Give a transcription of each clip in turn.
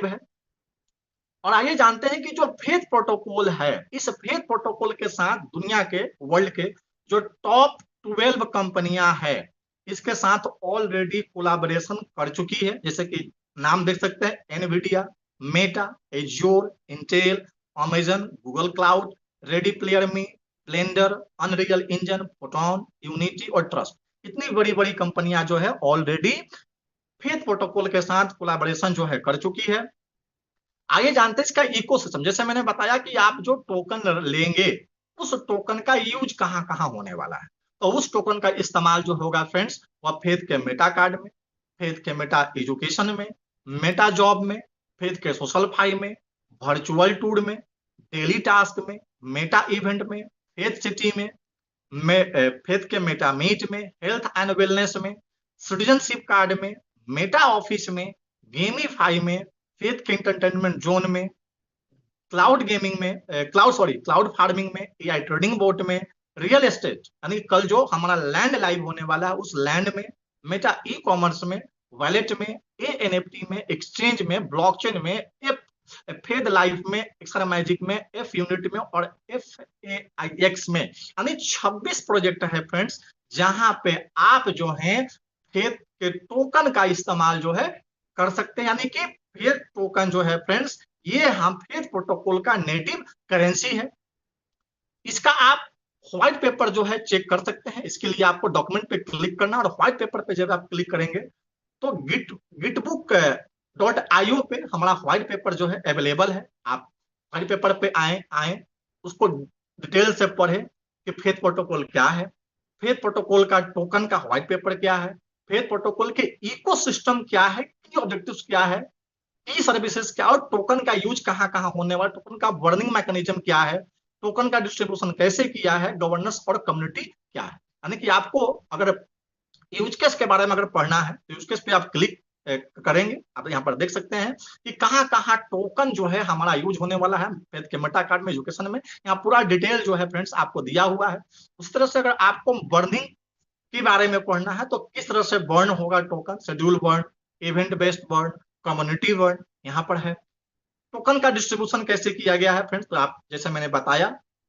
है। और आइए जानते हैं कि जो फेथ प्रोटोकॉल है, इस फेथ प्रोटोकॉल के साथ दुनिया के, वर्ल्ड के जो टॉप 12 कंपनियां हैं, इसके साथ ऑलरेडी कोलाबोरेशन कर चुकी है। जैसे कि नाम देख सकते हैं, Nvidia, Meta, Azure, Intel, Amazon, Google Cloud, Ready Player Me, Blender, Unreal Engine, Photon, Unity और ट्रस्ट। इतनी बड़ी बड़ी कंपनियां जो है ऑलरेडी फेथ प्रोटोकॉल के साथ कोलाबोरेशन जो है कर चुकी है। आइए जानते हैं इसका इकोसिस्टम। जैसे मैंने बताया कि आप जो टोकन लेंगे, उस टोकन का यूज कहां कहां होने वाला है। तो उस टोकन का इस्तेमाल जो होगा फ्रेंड्स, वह फेथ के मेटा कार्ड में, फेथ के मेटा एजुकेशन में, मेटा जॉब में, फेथ के सोशल फाई में, वर्चुअल टूर में, डेली टास्क में, मेटा इवेंट में, फेथ सिटी में, फेथ के मेटा मीट में, हेल्थ एंड वेलनेस में, सिटीजनशिप कार्ड में, मेटा ऑफिस में, गेमीफाई में, फेथ के इंटरटेनमेंट जोन में, क्लाउड गेमिंग में, क्लाउड फार्मिंग में, एआई ट्रेडिंग बोट में, रियल एस्टेट यानी कल जो हमारा लैंड लाइव होने वाला है उस लैंड में, मेटा ई कॉमर्स में, वॉलेट में, एएनएफटी में, एक्सचेंज में, ब्लॉकचेन में, एफ फेद लाइफ में, एक्सरा मैजिक में, एफ यूनिट में और एफ ए एक्स में। यानी 26 प्रोजेक्ट है फ्रेंड्स, जहां पे आप जो है फेद के टोकन का इस्तेमाल जो है कर सकते हैं। यानी कि फेथ टोकन जो है फ्रेंड्स, ये हम फेथ प्रोटोकॉल का नेटिव करेंसी है। इसका आप व्हाइट पेपर जो है चेक कर सकते हैं। इसके लिए आपको डॉक्यूमेंट पे क्लिक करना, और व्हाइट पेपर पे जब आप क्लिक करेंगे तो गिटबुक .io पे हमारा व्हाइट पेपर जो है अवेलेबल है। आप व्हाइट पेपर पे आए आए उसको डिटेल से पढ़े कि फेथ प्रोटोकॉल क्या है, फेथ प्रोटोकॉल का टोकन का व्हाइट पेपर क्या है, फेथ प्रोटोकॉल के इकोसिस्टम क्या है, की ऑब्जेक्टिव्स क्या है, की सर्विसेज क्या, और टोकन का यूज कहां कहां होने वाला, टोकन का बर्निंग मैकेनिज्म क्या है, टोकन का डिस्ट्रीब्यूशन कैसे किया है, गवर्नेंस और कम्युनिटी क्या है। यानी कि आपको अगर यूज केस के बारे में अगर पढ़ना है तो यूज केस पे आप क्लिक करेंगे। आप यहाँ पर देख सकते हैं कि कहां कहां टोकन जो है हमारा यूज होने वाला है फेथ के मेटा कार्ड में, एजुकेशन में। यहाँ पूरा डिटेल जो है फ्रेंड्स आपको दिया हुआ है। उस तरह से अगर आपको बर्निंग के बारे में पढ़ना है तो किस तरह से बर्न होगा token, schedule burn, event based burn, community burn यहाँ पर है। टोकन का डिस्ट्रीब्यूशन कैसे किया गया है फ्रेंड्स, तो आप जैसे मैंने बताया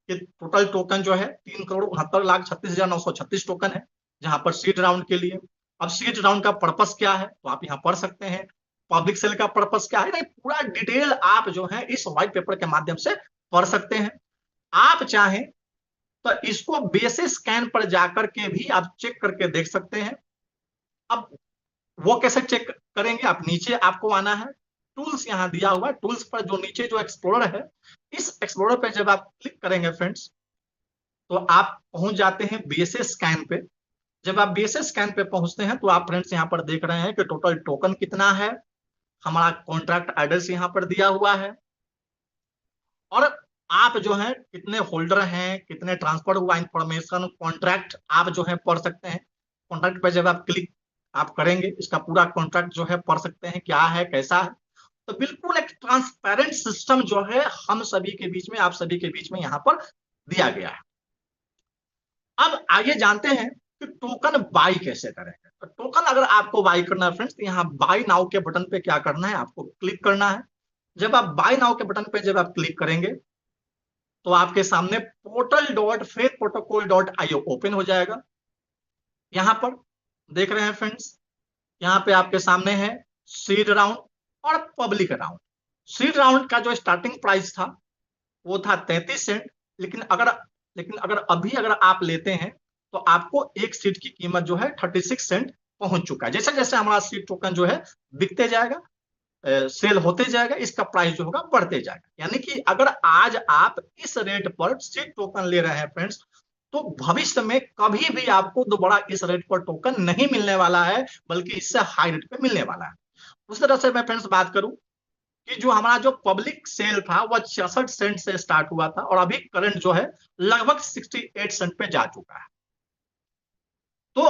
कि टोटल टोकन जो है 3,69,36,936 टोकन है, जहां पर सीड राउंड के लिए। अब सीड राउंड का पर्पस क्या है तो आप यहाँ पढ़ सकते हैं। पब्लिक सेल का पर्पस क्या है, पूरा डिटेल आप जो है इस व्हाइट पेपर के माध्यम से पढ़ सकते हैं। आप चाहें तो इसको बेसिस स्कैन पर जाकर के भी आप चेक करके देख सकते हैं। अब वो कैसे चेक करेंगे, आप नीचे आपको आना है, टूल्स यहाँ दिया हुआ है, टूल्स पर जो नीचे जो एक्सप्लोरर है, इस एक्सप्लोरर पे जब आप क्लिक करेंगे फ्रेंड्स तो आप पहुंच जाते हैं बीएसएस स्कैन पे। जब आप बीएसएस स्कैन पे पहुंचते हैं तो आप फ्रेंड्स यहाँ पर देख रहे हैं कि टोटल टोकन कितना है, हमारा कॉन्ट्रैक्ट एड्रेस यहाँ पर दिया हुआ है, और आप जो है कितने होल्डर हैं, कितने ट्रांसफर हुआ इंफॉर्मेशन, कॉन्ट्रैक्ट आप जो है पढ़ सकते हैं। कॉन्ट्रैक्ट पे जब आप क्लिक आप करेंगे, इसका पूरा कॉन्ट्रैक्ट जो है पढ़ सकते हैं क्या है कैसा है। तो बिल्कुल एक ट्रांसपेरेंट सिस्टम जो है हम सभी के बीच में, आप सभी के बीच में यहाँ पर दिया गया है। अब आइए जानते हैं कि टोकन बाई कैसे करेंगे। तो टोकन अगर आपको बाई करना है फ्रेंड्स, तो यहाँ बाई नाउ के बटन पे क्या करना है, आपको क्लिक करना है। जब आप बाई नाउ के बटन पे जब आप क्लिक करेंगे तो आपके सामने portal.faithprotocol.io ओपन हो जाएगा। यहां पर देख रहे हैं फ्रेंड्स, यहाँ पे आपके सामने है सीड राउंड और पब्लिक राउंड। सीड राउंड का जो स्टार्टिंग प्राइस था वो था 33 सेंट, लेकिन अगर अभी अगर आप लेते हैं तो आपको एक सीट की कीमत जो है 36 सेंट पहुंच चुका है। जैसे जैसे हमारा सीट टोकन जो है बिकते जाएगा, सेल होते जाएगा, इसका प्राइस जो होगा बढ़ते जाएगा। यानी कि अगर आज आप इस रेट पर सीट टोकन ले रहे हैं फ्रेंड्स, तो भविष्य में कभी भी आपको दोबारा इस रेट पर टोकन नहीं मिलने वाला है, बल्कि इससे हाई रेट पे मिलने वाला है। उस तरह से मैं फ्रेंड्स बात करूं कि जो हमारा जो पब्लिक सेल था वह 66 सेंट से स्टार्ट हुआ था, और अभी करंट जो है लगभग 68 सेंट पे जा चुका है। तो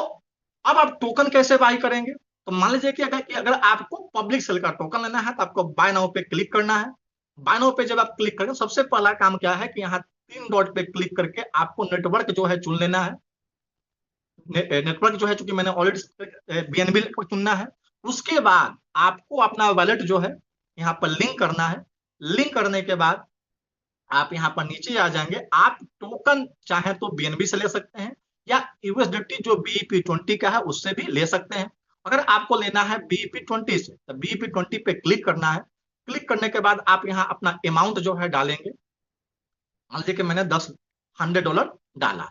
अब आप टोकन कैसे बाई करेंगे, तो मान लीजिए कि अगर आपको पब्लिक सेल का टोकन लेना है तो आपको बाय नाउ पे क्लिक करना है। बाय नाउ पे जब आप क्लिक करेंगे, सबसे पहला काम क्या है कि यहाँ 3 डॉट पे क्लिक करके आपको नेटवर्क जो है चुन लेना है। नेटवर्क जो है चूंकि मैंने ऑलरेडी बीएनबी चुनना है। उसके बाद आपको अपना वॉलेट जो है यहाँ पर लिंक करना है। लिंक करने के बाद आप यहाँ पर नीचे आ जाएंगे। आप टोकन चाहे तो बीएनबी से ले सकते हैं या यूएसडीटी जो BEP20 का है उससे भी ले सकते हैं। अगर आपको लेना है BEP20 से तो BEP20 पे क्लिक करना है। क्लिक करने के बाद आप यहाँ अपना अमाउंट जो है डालेंगे। मान लीजिए कि मैंने $100 डाला,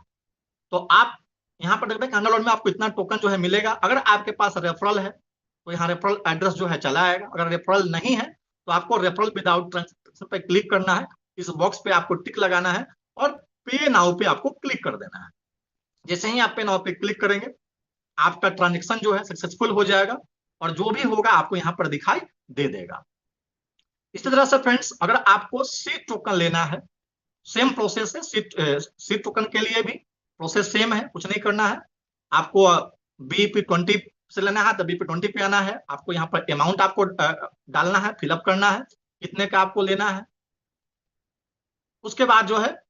तो आप यहाँ पर देखते हैं $100 में आपको इतना टोकन जो है मिलेगा। अगर आपके पास रेफरल है तो यहाँ रेफरल एड्रेस जो है चला आएगा। अगर रेफरल नहीं है तो आपको रेफरल विदाउट ट्रांजेक्शन पे क्लिक करना है। इस बॉक्स पे आपको टिक लगाना है और पे नाउ पे आपको क्लिक कर देना है। जैसे ही आप पे नाउ पे क्लिक करेंगे आपका ट्रांजेक्शन जो है सक्सेसफुल हो जाएगा और जो भी होगा आपको यहाँ पर दिखाई दे देगा। इसी तरह से फ्रेंड्स, अगर आपको सीट टोकन लेना है, सेम प्रोसेस है। सीट टोकन के लिए भी प्रोसेस सेम है, कुछ नहीं करना है। आपको BEP20 से लेना है तो BEP20 पे आना है। आपको यहाँ पर अमाउंट आपको डालना है, फिलअप करना है कितने का आपको लेना है। उसके बाद जो है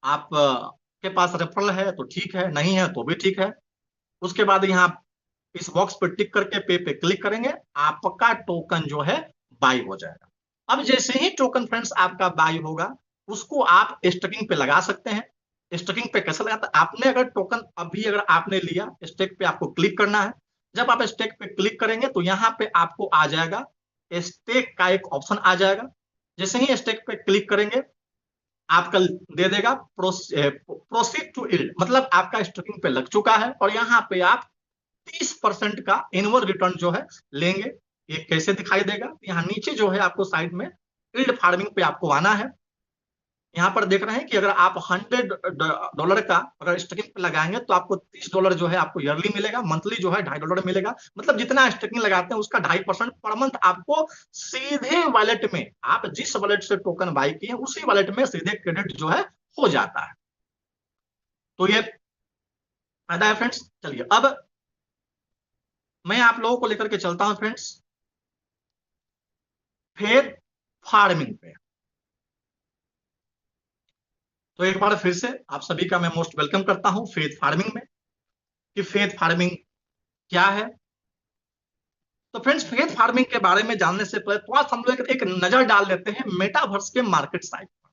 आप के पास रेफरल है तो ठीक है, नहीं है तो भी ठीक है। उसके बाद यहाँ इस बॉक्स पर टिक करके पे क्लिक करेंगे, आपका टोकन जो है बाई हो जाएगा। अब जैसे ही टोकन फ्रेंड्स आपका बाई होगा उसको आप स्टेकिंग पे लगा सकते हैं। स्टेकिंग पे कैसे लगाते हैं, आपने अगर टोकन अभी अगर आपने लिया, स्टेक पे आपको क्लिक करना है। जब आप स्टेक पे क्लिक करेंगे तो यहाँ पे आपको आ जाएगा स्टेक का एक ऑप्शन आ जाएगा। जैसे ही स्टेक पे क्लिक करेंगे आपका दे देगा प्रोसीड टू यील्ड, मतलब आपका स्टेकिंग पे लग चुका है और यहाँ पे आप 30% का एनुअल रिटर्न जो है लेंगे। ये कैसे दिखाई देगा, यहाँ नीचे जो है आपको साइड में यील्ड फार्मिंग पे आपको आना है। यहाँ पर देख रहे हैं कि अगर आप $100 का अगर स्टेकिंग पे लगाएंगे तो आपको $30 जो है आपको ईयरली मिलेगा। मंथली जो है $2.5 मिलेगा। मतलब जितना स्टेकिंग लगाते हैं उसका 2.5% पर मंथ आपको सीधे वॉलेट में, आप जिस वॉलेट से टोकन बाई किए उसी वॉलेट में सीधे क्रेडिट जो है हो जाता है। तो ये फायदा है फ्रेंड्स। चलिए अब मैं आप लोगों को लेकर के चलता हूं फ्रेंड्स फेथ फार्मिंग पे। तो एक बार फिर से आप सभी का मैं मोस्ट वेलकम करता हूं फेथ फार्मिंग में, कि फेथ फार्मिंग क्या है। तो फ्रेंड्स, फेथ फार्मिंग के बारे में जानने से पहले थोड़ा हम लोग एक नजर डाल लेते हैं मेटावर्स के मार्केट साइड पर,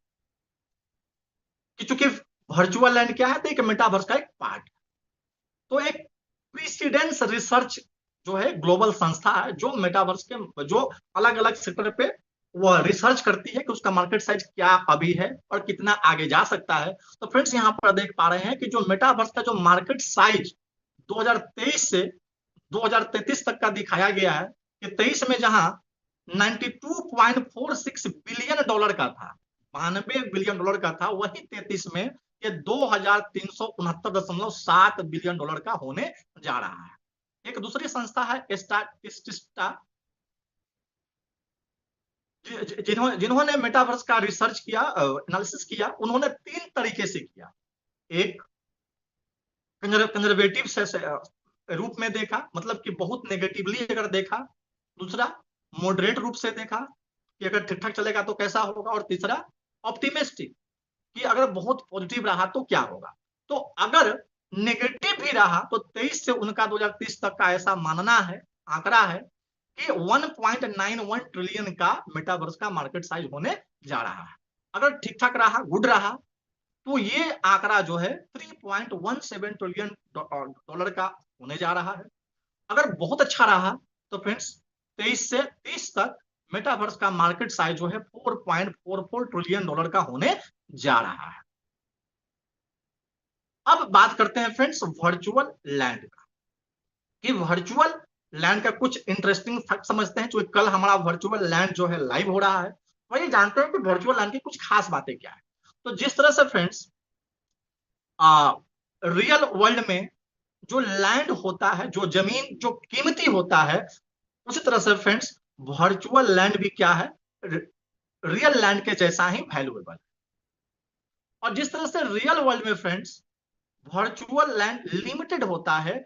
कि चूंकि वर्चुअल लैंड क्या है तो एक मेटावर्स का एक पार्ट। तो एक प्रीसीडेंस रिसर्च जो है ग्लोबल संस्था है जो मेटावर्स के जो अलग अलग सेक्टर पे वह रिसर्च करती है कि उसका मार्केट साइज क्या अभी है और कितना आगे जा सकता है। तो फ्रेंड्स, यहाँ पर देख पा रहे हैं कि जो मेटावर्स का जो मार्केट साइज 2023 से 2033 तक का दिखाया गया है कि 23 में जहां $92.46 बिलियन का था, $92 बिलियन का था, वही 33 में ये $2369.7 बिलियन का होने जा रहा है। एक दूसरी संस्था है स्टैटिस्टिका, जिन्होंने मेटावर्स का रिसर्च किया, एनालिसिस किया। उन्होंने 3 तरीके से किया। एक कंजर्वेटिव रूप में देखा, मतलब कि बहुत नेगेटिवली अगर देखा। दूसरा मॉडरेट रूप से देखा कि अगर ठीक ठाक चलेगा तो कैसा होगा। और तीसरा ऑप्टिमिस्टिक, कि अगर बहुत पॉजिटिव रहा तो क्या होगा। तो अगर नेगेटिव भी रहा तो 23 से उनका 2030 तक का ऐसा मानना है, आंकड़ा है कि 1.91 ट्रिलियन का मेटावर्स का मार्केट साइज होने जा रहा है। अगर ठीक ठाक रहा, गुड रहा, तो ये आंकड़ा जो है $3.17 ट्रिलियन का होने जा रहा है। अगर बहुत अच्छा रहा तो फ्रेंड्स 23 से 30 तक मेटावर्स का मार्केट साइज जो है $4.44 ट्रिलियन का होने जा रहा है। अब बात करते हैं फ्रेंड्स वर्चुअल लैंड का, कि वर्चुअल लैंड का कुछ इंटरेस्टिंग फैक्ट समझते हैं। जो कल हमारा वर्चुअल लैंड जो है लाइव हो रहा है, वही जानते हैं कि वर्चुअल लैंड की कुछ खास बातें क्या है। तो जिस तरह से फ्रेंड्स रियल वर्ल्ड में जो लैंड होता है, जो जमीन जो कीमती होता है, उसी तरह से फ्रेंड्स वर्चुअल लैंड भी क्या है, रियल लैंड के जैसा ही वैल्यूएबल। और जिस तरह से रियल वर्ल्ड में फ्रेंड्स वर्चुअल लैंड लिमिटेड होता है,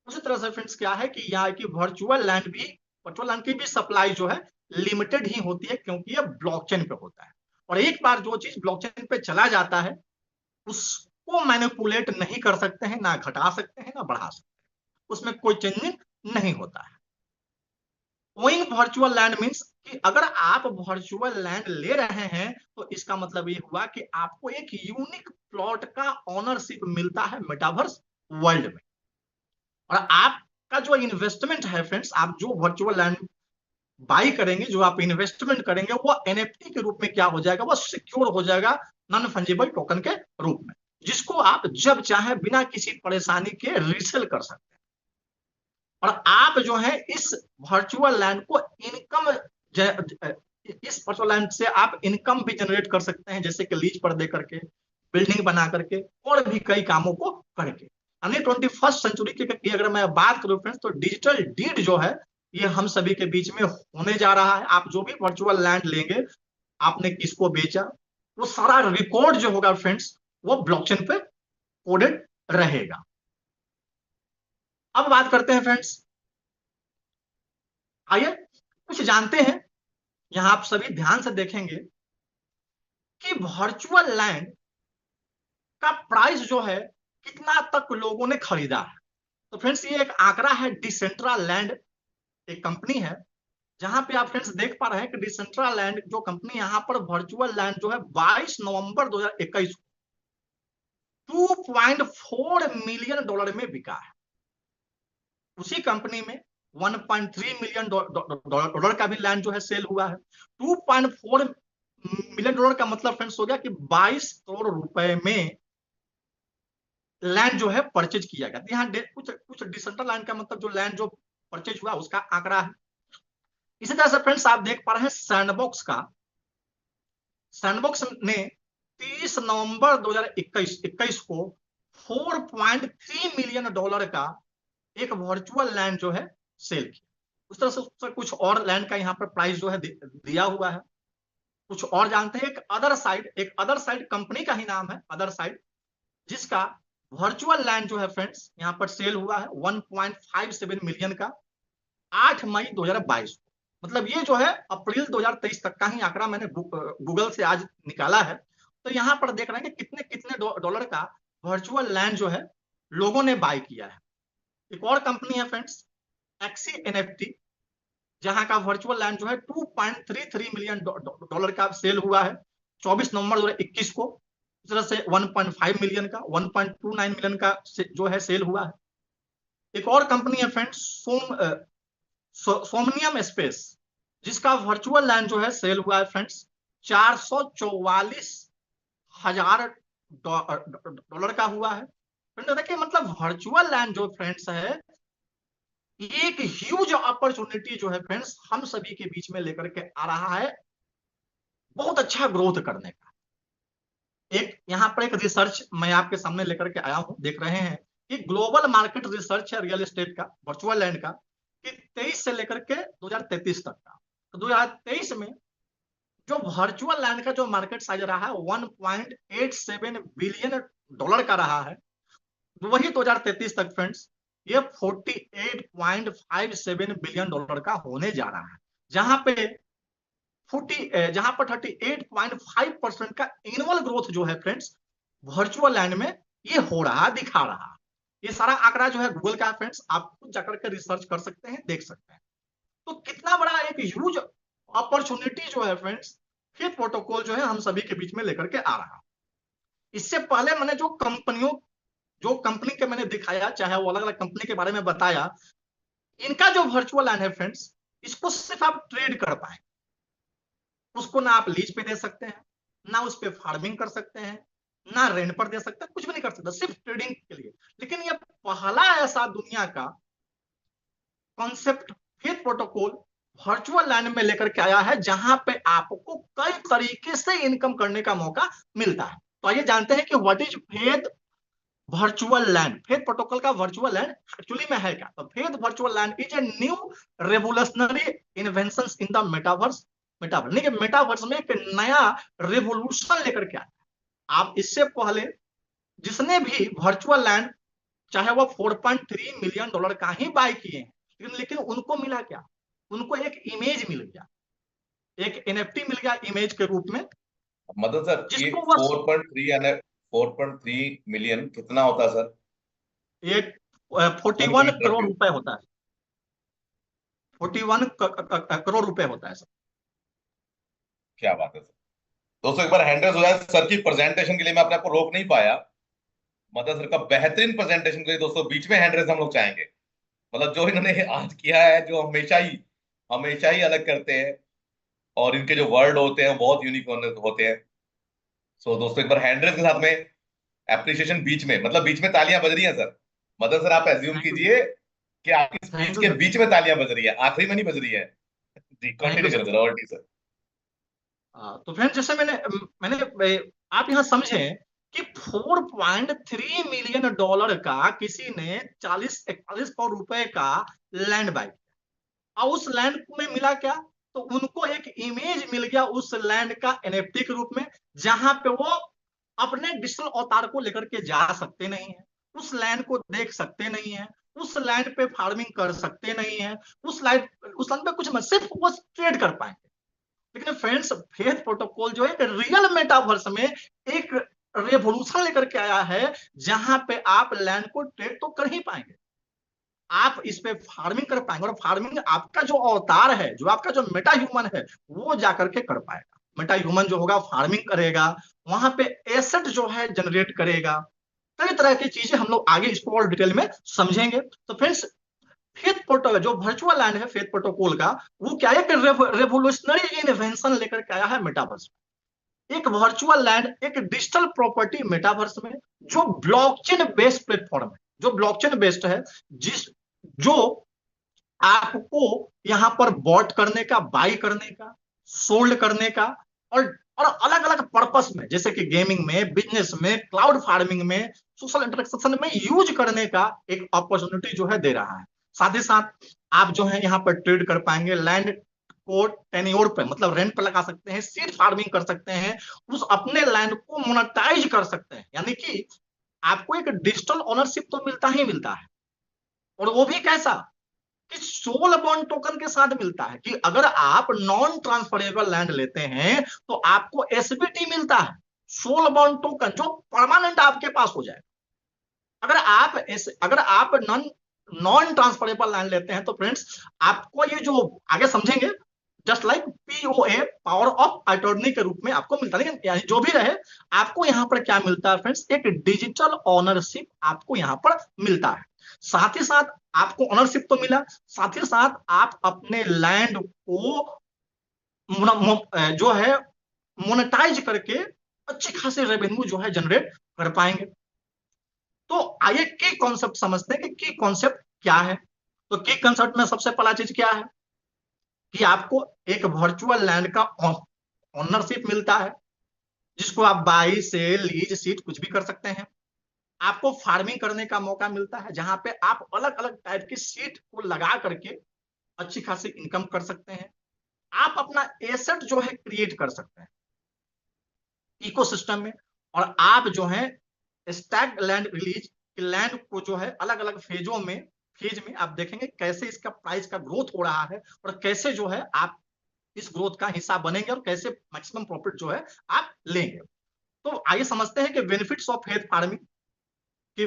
उसी तरह से फ्रेंड्स क्या है कि यहाँ की वर्चुअल लैंड की भी सप्लाई जो है लिमिटेड ही होती है, क्योंकि ये ब्लॉकचेन पे होता है। और एक बार जो चीज ब्लॉकचेन पे चला जाता है उसको मैनिपुलेट नहीं कर सकते हैं, ना घटा सकते हैं ना बढ़ा सकते हैं, उसमें कोई चेंजिंग नहीं होता है। ओइंग वर्चुअल लैंड मीन्स कि अगर आप वर्चुअल लैंड ले रहे हैं तो इसका मतलब ये हुआ कि आपको एक यूनिक प्लॉट का ओनरशिप मिलता है मेटावर्स वर्ल्ड में। और आपका जो इन्वेस्टमेंट है फ्रेंड्स, आप जो वर्चुअल लैंड बाई करेंगे, जो आप इन्वेस्टमेंट करेंगे, वो एनएफटी के रूप में क्या हो जाएगा, वो सिक्योर हो जाएगा नॉन फंजिबल टोकन के रूप में, जिसको आप जब चाहे बिना किसी परेशानी के रीसेल कर सकते हैं। और आप जो है इस वर्चुअल लैंड को इनकम, इस वर्चुअल लैंड से आप इनकम भी जनरेट कर सकते हैं, जैसे कि लीज पर दे करके, बिल्डिंग बना करके, और भी कई कामों को करके। यानी 21st सेंचुरी की अगर मैं बात करूं फ्रेंड्स, तो डिजिटल डीड जो है ये हम सभी के बीच में होने जा रहा है। आप जो भी वर्चुअल लैंड लेंगे, आपने किसको बेचा, वो सारा रिकॉर्ड जो होगा फ्रेंड्स, वो ब्लॉकचेन पे कोडेड रहेगा। अब बात करते हैं फ्रेंड्स, आइए कुछ जानते हैं। यहां आप सभी ध्यान से देखेंगे कि वर्चुअल लैंड का प्राइस जो है कितना तक लोगों ने खरीदा है। तो फ्रेंड्स ये एक आंकड़ा है, डिसेंट्रा लैंड एक कंपनी है, जहां पे आप फ्रेंड्स देख पा रहे हैं कि डिसेंट्रा लैंड जो कंपनी, यहां पर वर्चुअल लैंड जो है 22 नवंबर 2021 को $2.4 मिलियन में बिका है। उसी कंपनी में 1.3 मिलियन डॉलर का भी लैंड जो है सेल हुआ है। 2.4 मिलियन डॉलर का मतलब फ्रेंड्स हो गया कि 22 करोड़ रुपए में लैंड जो है परचेज किया गया। यहाँ कुछ डिसेंट्रल लैंड का मतलब जो लैंड जो परचेज हुआ उसका आंकड़ा है। इसी तरह से फ्रेंड्स आप देख पा रहे हैं सैंडबॉक्स ने 30 नवंबर 2021 को 4.3 मिलियन डॉलर का एक वर्चुअल लैंड जो है सेल किया। उस तरह से कुछ और लैंड का यहाँ पर प्राइस जो है दिया हुआ है। कुछ और जानते हैं, एक अदर साइड कंपनी का ही नाम है अदर साइड, जिसका वर्चुअल लैंड जो है फ्रेंड्स यहाँ पर सेल हुआ है 1.57 मिलियन का 8 मई 2022 को। मतलब ये जो है अप्रैल 2023 तक का ही आंकड़ा मैंने गूगल से आज निकाला है। तो यहाँ पर देख रहे हैं कि कितने कितने डॉलर का वर्चुअल लैंड जो है लोगों ने बाय किया है। एक और कंपनी है फ्रेंड्स, एक्सी एनएफटी, जहां का वर्चुअल लैंड जो है 2.33 मिलियन डॉलर का सेल हुआ है 24 नवंबर 2021 को। इस तरह से 1.5 मिलियन का, 1.29 मिलियन का जो है सेल हुआ है। एक और कंपनी है फ्रेंड्स, सोमनियम स्पेस, जिसका वर्चुअल लैंड जो है सेल हुआ है फ्रेंड्स 444,000 डॉलर का हुआ है। फ्रेंड्स देखिए, मतलब वर्चुअल लैंड जो फ्रेंड्स है एक ह्यूज अपॉर्चुनिटी जो है फ्रेंड्स हम सभी के बीच में लेकर के आ रहा है, बहुत अच्छा ग्रोथ करने का। एक यहाँ पर एक रिसर्च मैं आपके सामने लेकर के आया हूं, देख रहे हैं कि ग्लोबल मार्केट रिसर्च है रियल एस्टेट का, वर्चुअल लैंड का, कि 23 से लेकर के 2033 तक का। तो 2023 में जो वर्चुअल लैंड का जो मार्केट साइज रहा है 1.87 बिलियन डॉलर का रहा है। वही 2033 तक फ्रेंड्स ये 48.57 बिलियन डॉलर का होने जा रहा है, जहां पे 38.5% का एनुअल ग्रोथ जो है फ्रेंड्स वर्चुअल लैंड में ये हो रहा दिखा रहा। ये सारा आंकड़ा जो है गूगल का है फ्रेंड्स, आप खुद जाकर के रिसर्च कर सकते हैं, देख सकते हैं। तो कितना बड़ा एक ह्यूज अपॉर्चुनिटी जो है फ्रेंड्स फेथ प्रोटोकॉल जो है हम सभी के बीच में लेकर के आ रहा। इससे पहले मैंने जो कंपनी के मैंने दिखाया, चाहे वो अलग अलग कंपनी के बारे में बताया, इनका जो वर्चुअल लैंड है फ्रेंड्स, इसको सिर्फ आप ट्रेड कर पाए, उसको ना आप लीज पे दे सकते हैं, ना उस पर फार्मिंग कर सकते हैं, ना रेंट पर दे सकते हैं, कुछ भी नहीं कर सकते, सिर्फ ट्रेडिंग के लिए। लेकिन ये पहला ऐसा दुनिया का concept faith protocol virtual land में लेकर के आया है, जहां पे आपको कई तरीके से इनकम करने का मौका मिलता है। तो आइए जानते हैं कि what is faith virtual land. Faith protocol का वर्चुअल लैंड एक्चुअली में है क्या? तो faith virtual land is a new revolutionary invention in the metaverse. Metaverse में एक नया रेवोल्यूशन लेकर के आया। आप इससे पहले जिसने भी वर्चुअल लैंड, चाहे वो 4.3 मिलियन डॉलर का ही बाय किए हैं, लेकिन उनको मिला क्या? उनको एक इमेज मिल गया, एक एनएफटी मिल गया इमेज के रूप में। मतलब सर ये जिसको 4.3 मिलियन कितना होता है सर? एक 41 करोड़ रुपए होता है। 41 करोड़ रुपए होता है सर। क्या बात है सर। दोस्तों एक बार हैंड रेज हो जाए सर की प्रेजेंटेशन के लिए। मैं अपने आप को रोक नहीं पाया। मदन सर का बेहतरीन प्रेजेंटेशन के लिए दोस्तों बीच में हैंड रेज हम लोग चाहेंगे। मतलब जो इन्होंने आज किया है, जो हमेशा ही अलग करते हैं, और इनके जो वर्ड होते हैं बहुत यूनिक होते हैं। सो दोस्तों एक बार हैंड रेज के साथ में एप्रिसिएशन बीच में, मतलब बीच में तालियां बज रही हैं सर। मदन सर आप एज्यूम थैंक यू कीजिए कि आपकी थैंक स्पीच यू के सर। बीच में तालियां बज रही है, आखिरी में नहीं बज रही है। जी थैंक यू कंटिन्यू करें सर। सर, और सर। तो फ्रेंड्स जैसे मैंने आप यहाँ समझें कि 4.3 मिलियन डॉलर का किसी ने 40-41 करोड़ रुपए का लैंड बाय किया, और उस लैंड में मिला क्या? तो उनको एक इमेज मिल गया उस लैंड का एनएफटी के रूप में, जहां पे वो अपने डिजिटल अवतार को लेकर के जा सकते नहीं है, उस लैंड को देख सकते नहीं है, उस लैंड पे फार्मिंग कर सकते नहीं है, उस लैंड पे कुछ सिर्फ वो ट्रेड कर पाएंगे। लेकिन फ्रेंड्स फेथ प्रोटोकॉल जो है रियल मेटावर्स में एक रेवोल्यूशन लेकर के आया है, जहां पे आप लैंड को ट्रेड तो कर ही पाएंगे, आप इस पे फार्मिंग कर पाएंगे, और फार्मिंग आपका जो अवतार है, जो आपका जो मेटा ह्यूमन है, वो जाकर के कर पाएगा। मेटा ह्यूमन जो होगा फार्मिंग करेगा, वहां पे एसेट जो है जनरेट करेगा, कई तरह की चीजें हम लोग आगे इसको और डिटेल में समझेंगे। तो फ्रेंड्स फेथ प्रोटोकॉल जो वर्चुअल लैंड है फेथ प्रोटोकॉल का, वो क्या है कि रेवोल्यूशनरी इन्वेंशन लेकर के आया है मेटावर्स में। एक वर्चुअल लैंड एक डिजिटल प्रॉपर्टी मेटावर्स में, जो ब्लॉकचेन बेस्ड प्लेटफॉर्म है, जो ब्लॉकचेन बेस्ड है, जिस जो आपको यहां पर बॉट करने का, बाई करने का, सोल्ड करने का, और अलग अलग पर्पस में, जैसे कि गेमिंग में, बिजनेस में, क्लाउड फार्मिंग में, सोशल इंटरेक्शन में यूज करने का एक अपॉर्चुनिटी जो है दे रहा है। साथ ही साथ आप जो है यहाँ पर ट्रेड कर पाएंगे, लैंड को टेन्योर पे मतलब रेंट पे लगा सकते हैं, सीड फार्मिंग कर सकते हैं, उस अपने लैंड को मोनेटाइज कर सकते हैं, यानी कि आपको एक डिजिटल ओनरशिप तो मिलता ही मिलता है, और वो भी कैसा कि सोल बॉन्ड टोकन के साथ मिलता है, कि अगर आप नॉन ट्रांसफरेबल लैंड लेते हैं तो आपको एसबीटी मिलता है, सोल बॉन्ड टोकन, जो परमानेंट आपके पास हो जाए। अगर आप नॉन नॉन ट्रांसफरेबल लैंड लेते हैं तो फ्रेंड्स आपको ये जो आगे समझेंगे, just like POA, power of attorney के रूप में आपको मिलता है। लेकिन यानी जो भी रहे, आपको यहां पर क्या मिलता है फ्रेंड्स, एक डिजिटल ओनरशिप आपको यहां पर मिलता है। साथ ही साथ आपको ओनरशिप तो मिला, साथ ही साथ आप अपने लैंड को जो है मोनेटाइज करके अच्छी खासी रेवेन्यू जो है जनरेट कर पाएंगे। तो आइए की कॉन्सेप्ट समझते हैं कि की कॉन्सेप्ट क्या है। तो की कॉन्सेप्ट में सबसे पहला चीज क्या है कि आपको एक वर्चुअल लैंड का ओनरशिप मिलता है, जिसको आप बाई सेल लीज सीट कुछ भी कर सकते हैं। आपको फार्मिंग करने का मौका मिलता है, जहां पे आप अलग अलग टाइप की सीट को लगा करके अच्छी खासी इनकम कर सकते हैं। आप अपना एसेट जो है क्रिएट कर सकते हैं इकोसिस्टम में, और आप जो है स्टैक लैंड रिलीज, लैंड को जो है अलग अलग फेज में आप देखेंगे कैसे इसका प्राइस का ग्रोथ हो रहा है, और कैसे जो है आप इस ग्रोथ का हिस्सा बनेंगे, और कैसे मैक्सिमम प्रॉफिट जो है आप लेंगे। तो आइए समझते हैं कि बेनिफिट्स ऑफ फेथ फार्मिंग कि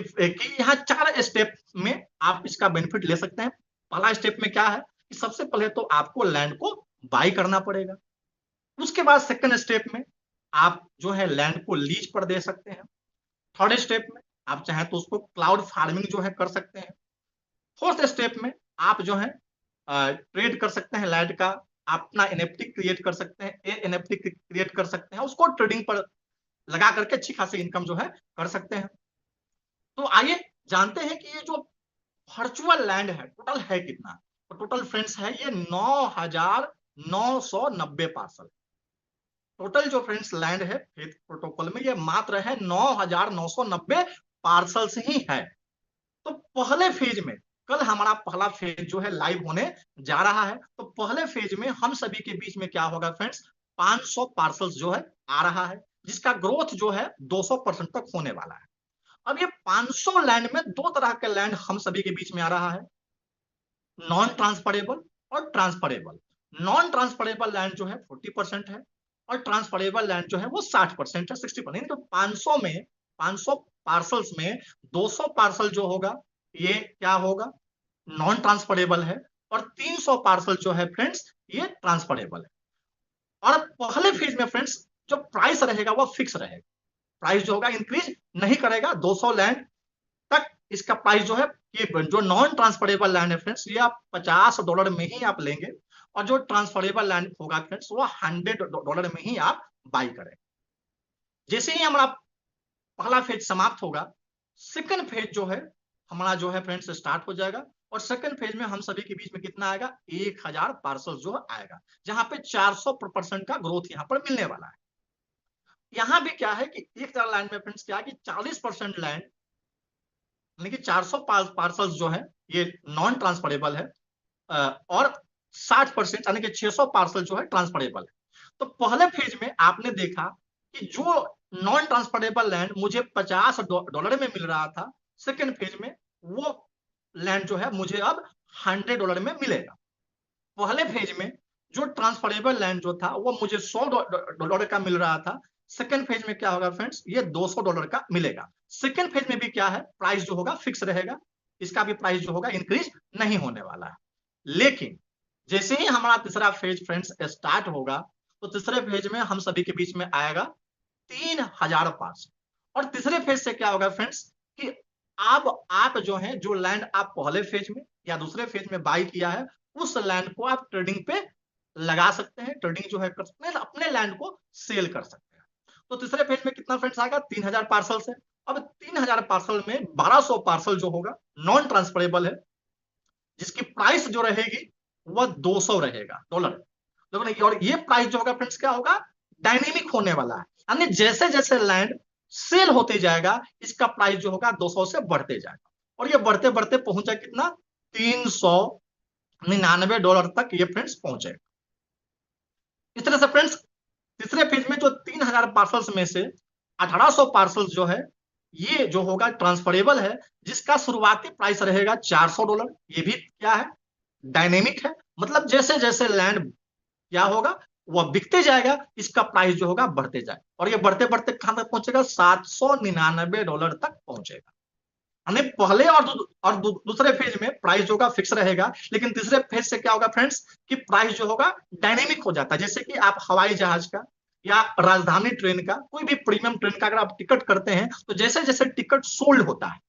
यहाँ 4 स्टेप में आप इसका बेनिफिट ले सकते हैं। पहला स्टेप में क्या है कि सबसे पहले तो आपको लैंड को बाई करना पड़ेगा। उसके बाद सेकंड स्टेप में आप जो है लैंड को लीज पर दे सकते हैं। थर्ड स्टेप में आप चाहें तो उसको क्लाउड फार्मिंग जो है कर सकते हैं। फोर्थ स्टेप में आप जो है ट्रेड कर सकते हैं लैंड का, अपना एनएफटी क्रिएट कर सकते हैं, एनएफटी क्रिएट कर सकते हैं, उसको ट्रेडिंग पर लगा करके अच्छी खासी इनकम जो है कर सकते हैं। तो आइए जानते हैं कि ये जो वर्चुअल लैंड है टोटल है कितना। तो टोटल फ्रेंड्स है ये 9,990 पार्सल। टोटल जो फ्रेंड्स लैंड है फेथ प्रोटोकॉल में ये मात्र है 9,990 पार्सल्स ही है। तो पहले फेज में कल हमारा पहला फेज जो है लाइव होने जा रहा है। तो पहले फेज में हम सभी के बीच में क्या होगा फ्रेंड्स, 500 पार्सल्स जो है आ रहा है, जिसका ग्रोथ जो है 200% तक होने वाला है। अब ये 500 लैंड में 2 तरह के लैंड हम सभी के बीच में आ रहा है, नॉन ट्रांसफरेबल और ट्रांसफरेबल। नॉन ट्रांसफरेबल लैंड जो है 40% है, और ट्रांसफरेबल लैंड जो है वो 60% है, 60%। तो 500 पार्सल्स में 200 पार्सल जो होगा ये क्या होगा, नॉन ट्रांसफरेबल है, और 300 पार्सल जो है फ्रेंड्स ये ट्रांसफरेबल है। और पहले फेज में फ्रेंड्स जो प्राइस रहेगा वो फिक्स रहेगा, प्राइस जो होगा इंक्रीज नहीं करेगा। 200 लैंड तक इसका प्राइस जो है, ये जो नॉन ट्रांसफरेबल लैंड है फ्रेंड्स ये आप $50 में ही आप लेंगे, और जो ट्रांसफरेबल लैंड होगा फ्रेंड्स वो $100 में ही आप बाई करेंगे। जैसे ही हमारा पहला फेज समाप्त होगा, सेकंड फेज जो है हमारा जो है फ्रेंड्स स्टार्ट हो जाएगा, और सेकंड फेज में हम सभी के बीच में कितना आएगा, 1000 पार्सल जो आएगा, जहां पे 400% का ग्रोथ यहाँ पर मिलने वाला है। यहाँ भी क्या है कि 1000 लैंड में फ्रेंड्स क्या है कि 40% लैंड यानी कि 400 पार्सल जो है ये नॉन ट्रांसफरेबल है, और 60% यानी कि 600 पार्सल जो है ट्रांसफरेबल है। तो पहले फेज में आपने देखा कि जो नॉन ट्रांसफरेबल लैंड मुझे $50 में मिल रहा था, सेकेंड फेज में वो लैंड जो है मुझे अब $100 में मिलेगा। पहले फेज में जो ट्रांसफरेबल लैंड जो था वो मुझे $100 का मिल रहा था, सेकेंड फेज में क्या होगा फ्रेंड्स ये $200 का मिलेगा। सेकेंड फेज में भी क्या है, प्राइस जो होगा फिक्स रहेगा, इसका भी प्राइस जो होगा इंक्रीज नहीं होने वाला है। लेकिन जैसे ही हमारा तीसरा फेज फ्रेंड्स स्टार्ट होगा, तो तीसरे फेज में हम सभी के बीच में आएगा 3000 पार्सल। और तीसरे फेज से क्या होगा फ्रेंड्स कि अब आप जो है जो लैंड आप पहले फेज में या दूसरे फेज में बाई किया है, उस लैंड को आप ट्रेडिंग पे लगा सकते हैं, ट्रेडिंग जो है कर सकते हैं, अपने लैंड को सेल कर सकते हैं। तो तीसरे फेज में कितना फ्रेंड्स आएगा, 3000 पार्सल से। अब 3000 पार्सल में 1200 पार्सल जो होगा नॉन ट्रांसफरेबल है, जिसकी प्राइस जो रहेगी वह 200 रहेगा डॉलर। और ये प्राइस जो होगा फ्रेंड्स क्या होगा, डायनेमिक होने वाला है, यानी जैसे जैसे लैंड सेल होते जाएगा इसका प्राइस जो होगा 200 से बढ़ते जाएगा, और ये बढ़ते बढ़ते पहुंचा कितना, $399 तक ये फ्रेंड्स पहुंचेगा। इस तरह से फ्रेंड्स तीसरे फेज में जो 3000 पार्सल्स में से 1800 पार्सल्स जो है ये जो होगा ट्रांसफरेबल है, जिसका शुरुआती प्राइस रहेगा $400। ये भी क्या है, डायनेमिक है, मतलब जैसे जैसे लैंड क्या होगा वह बिकते जाएगा, इसका प्राइस जो होगा बढ़ते जाएगा, और ये बढ़ते बढ़ते कहां तक पहुंचेगा, $799 तक पहुंचेगा। यानी पहले और दूसरे फेज में प्राइस जो होगा फिक्स रहेगा, लेकिन तीसरे फेज से क्या होगा फ्रेंड्स कि प्राइस जो होगा डायनेमिक हो जाता है। जैसे कि आप हवाई जहाज का या राजधानी ट्रेन का, कोई भी प्रीमियम ट्रेन का अगर आप टिकट करते हैं, तो जैसे जैसे टिकट सोल्ड होता है